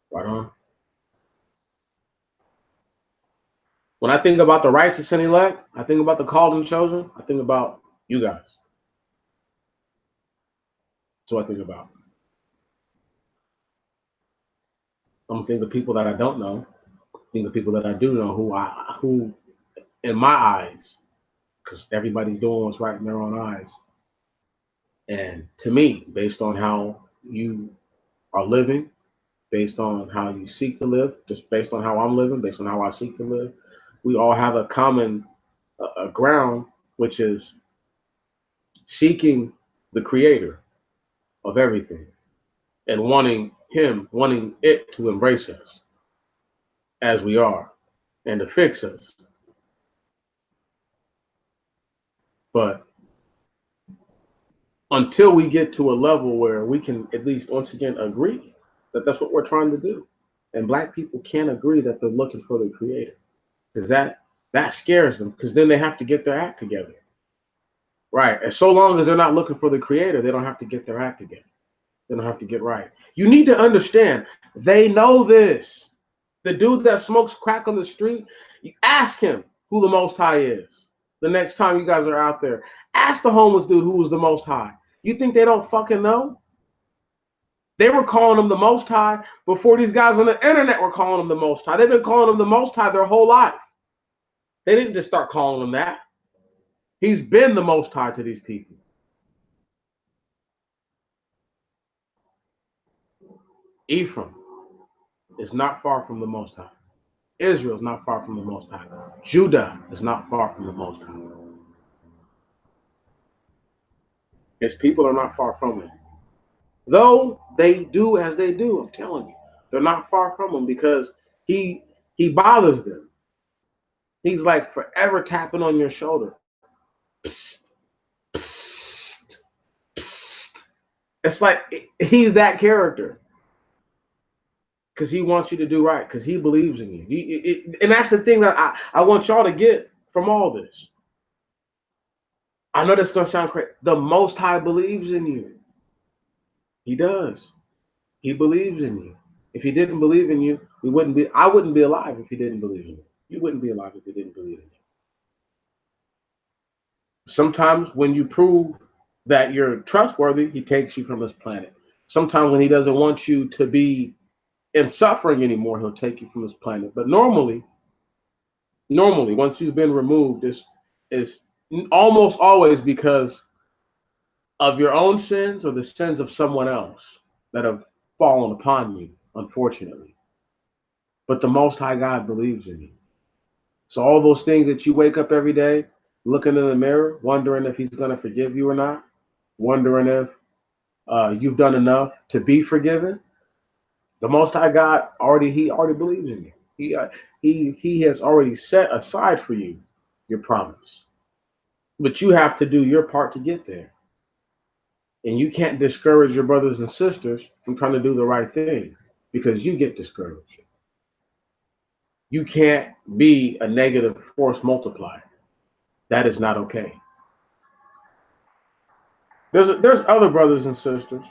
Right on. When I think about the righteous and elect, I think about the called and chosen, I think about you guys. That's what I think about. I'm gonna think of people that I don't know, think of people that I do know who in my eyes, because everybody's doing what's right in their own eyes. And to me, based on how you are living, based on how you seek to live, just based on how I'm living, based on how I seek to live, we all have a common ground, which is seeking the creator of everything and wanting it to embrace us as we are and to fix us. But until we get to a level where we can at least once again agree that that's what we're trying to do, and black people can't agree that they're looking for the creator, because that scares them, because then they have to get their act together. Right. And so long as they're not looking for the creator, they don't have to get their act together. They don't have to get right. You need to understand, they know this. The dude that smokes crack on the street, you ask him who the Most High is. The next time you guys are out there, ask the homeless dude who was the Most High. You think they don't fucking know? They were calling him the Most High before these guys on the internet were calling him the Most High. They've been calling him the Most High their whole life. They didn't just start calling him that. He's been the Most High to these people. Ephraim is not far from the Most High. Israel is not far from the Most High. Judah is not far from the Most High. His people are not far from him. Though they do as they do, I'm telling you, they're not far from him, because he bothers them. He's like forever tapping on your shoulder. Psst, psst, psst. It's like he's that character, because he wants you to do right, because he believes in you. And that's the thing that I want y'all to get from all this. I know that's going to sound crazy. The Most High believes in you. He does. He believes in you. If he didn't believe in you, I wouldn't be alive if he didn't believe in you. You wouldn't be alive if he didn't believe in you. Sometimes when you prove that you're trustworthy, he takes you from this planet. Sometimes when he doesn't want you to be in suffering anymore, he'll take you from this planet. But normally, once you've been removed, it's almost always because of your own sins or the sins of someone else that have fallen upon you, unfortunately. But the Most High God believes in you. So all those things that you wake up every day, looking in the mirror, wondering if he's going to forgive you or not, wondering if you've done enough to be forgiven, the Most High God already believes in you. He has already set aside for you your promise. But you have to do your part to get there. And you can't discourage your brothers and sisters from trying to do the right thing, because you get discouraged. You can't be a negative force multiplier. That is not okay. There's other brothers and sisters,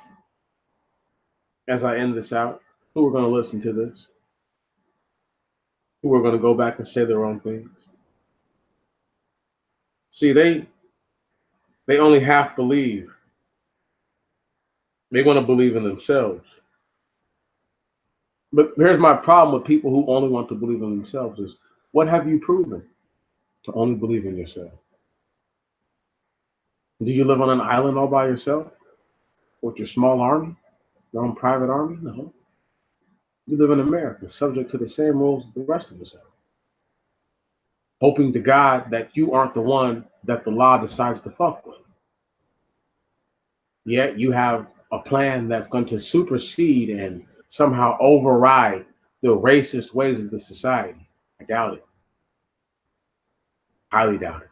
as I end this out, who are going to listen to this, who are going to go back and say their own things. See, they only half believe. They want to believe in themselves. But here's my problem with people who only want to believe in themselves is, what have you proven to only believe in yourself? Do you live on an island all by yourself with your small army, your own private army? No. You live in America, subject to the same rules the rest of us are. Hoping to God that you aren't the one that the law decides to fuck with. Yet you have a plan that's going to supersede and somehow override the racist ways of the society. I doubt it. Highly doubt it.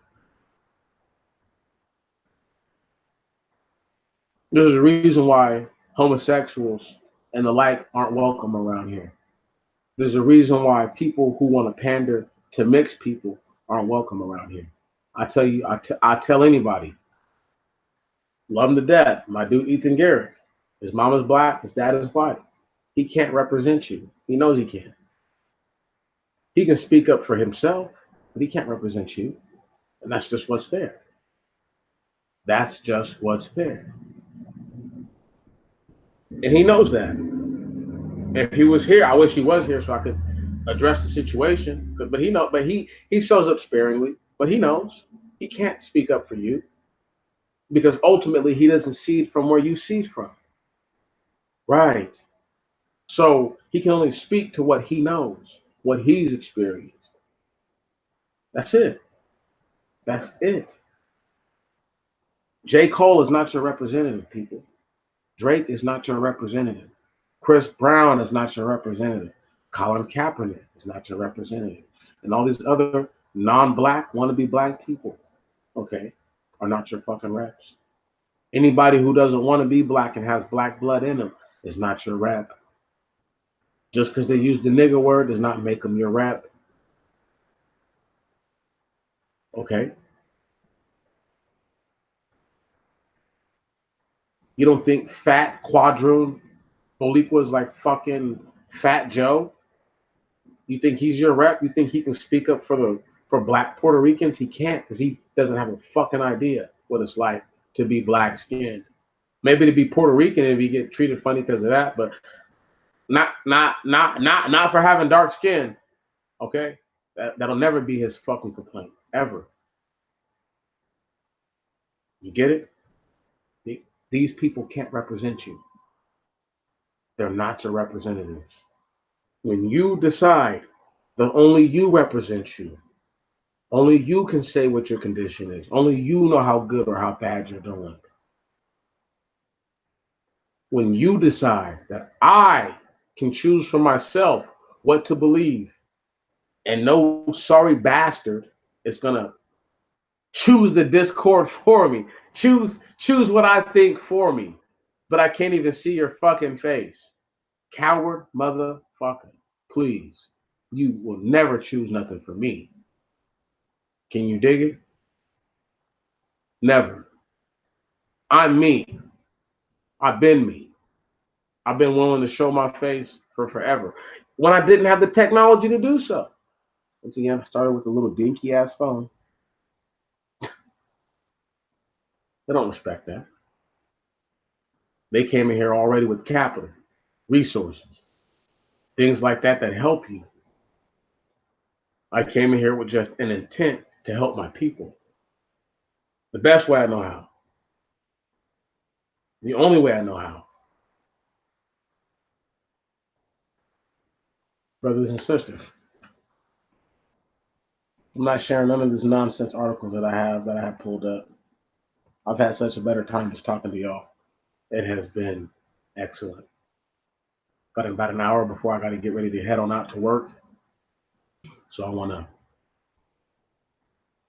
There's a reason why homosexuals and the like aren't welcome around here. There's a reason why people who want to pander to mixed people aren't welcome around here. I tell you, I tell anybody, love him to death. My dude Ethan Garrett, his mom is black, his dad is white. He can't represent you. He knows he can't. He can speak up for himself, but he can't represent you. And that's just what's fair. That's just what's fair. And he knows that. If he was here, I wish he was here so I could address the situation. But he shows up sparingly. But he knows he can't speak up for you because ultimately he doesn't seed from where you seed from. Right. So he can only speak to what he knows, what he's experienced. That's it. That's it. J. Cole is not your representative, people. Drake is not your representative. Chris Brown is not your representative. Colin Kaepernick is not your representative. And all these other non-black, wannabe black people, okay, are not your fucking reps. Anybody who doesn't want to be black and has black blood in them is not your rep. Just because they use the nigger word does not make them your rep. Okay? You don't think Fat Quadroon Boricua is like fucking Fat Joe? You think he's your rep? You think he can speak up for black Puerto Ricans? He can't because he doesn't have a fucking idea what it's like to be black skinned. Maybe to be Puerto Rican if you get treated funny because of that, but not for having dark skin. Okay? That'll never be his fucking complaint. Ever. You get it? These people can't represent you. They're not your representatives. When you decide that only you represent you, only you can say what your condition is, only you know how good or how bad you're doing. When you decide that I can choose for myself what to believe, and no sorry bastard is gonna choose the discord for me, choose what I think for me, but I can't even see your fucking face. Coward motherfucker, please. You will never choose nothing for me. Can you dig it? Never. I'm me. I've been me. I've been willing to show my face for forever. When I didn't have the technology to do so. Once again, I started with a little dinky ass phone. They don't respect that. They came in here already with capital, resources, things like that help you. I came in here with just an intent to help my people. The best way I know how. The only way I know how. Brothers and sisters, I'm not sharing none of this nonsense articles that I have pulled up. I've had such a better time just talking to y'all. It has been excellent. Got about an hour before I got to get ready to head on out to work. So I want to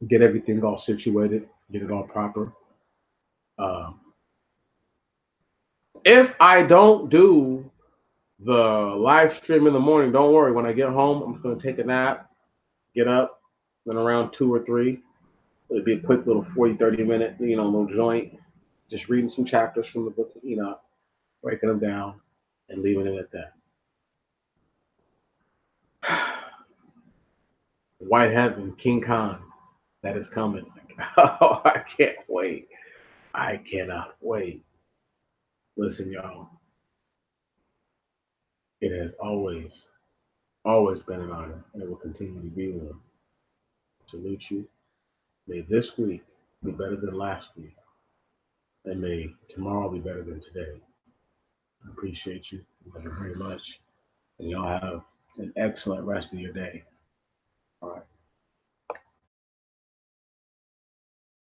get everything all situated, get it all proper. If I don't do the live stream in the morning, don't worry. When I get home, I'm just going to take a nap, get up, then around 2 or 3. It'll be a quick little 40, 30-minute, little joint. Just reading some chapters from the book of Enoch, breaking them down, and leaving it at that. White Heaven, King Khan, that is coming. Oh, I can't wait. I cannot wait. Listen, y'all. It has always been an honor, and it will continue to be one. Salute you. May this week be better than last week, and may tomorrow be better than today. I appreciate you. Love you very much, and y'all have an excellent rest of your day. All right.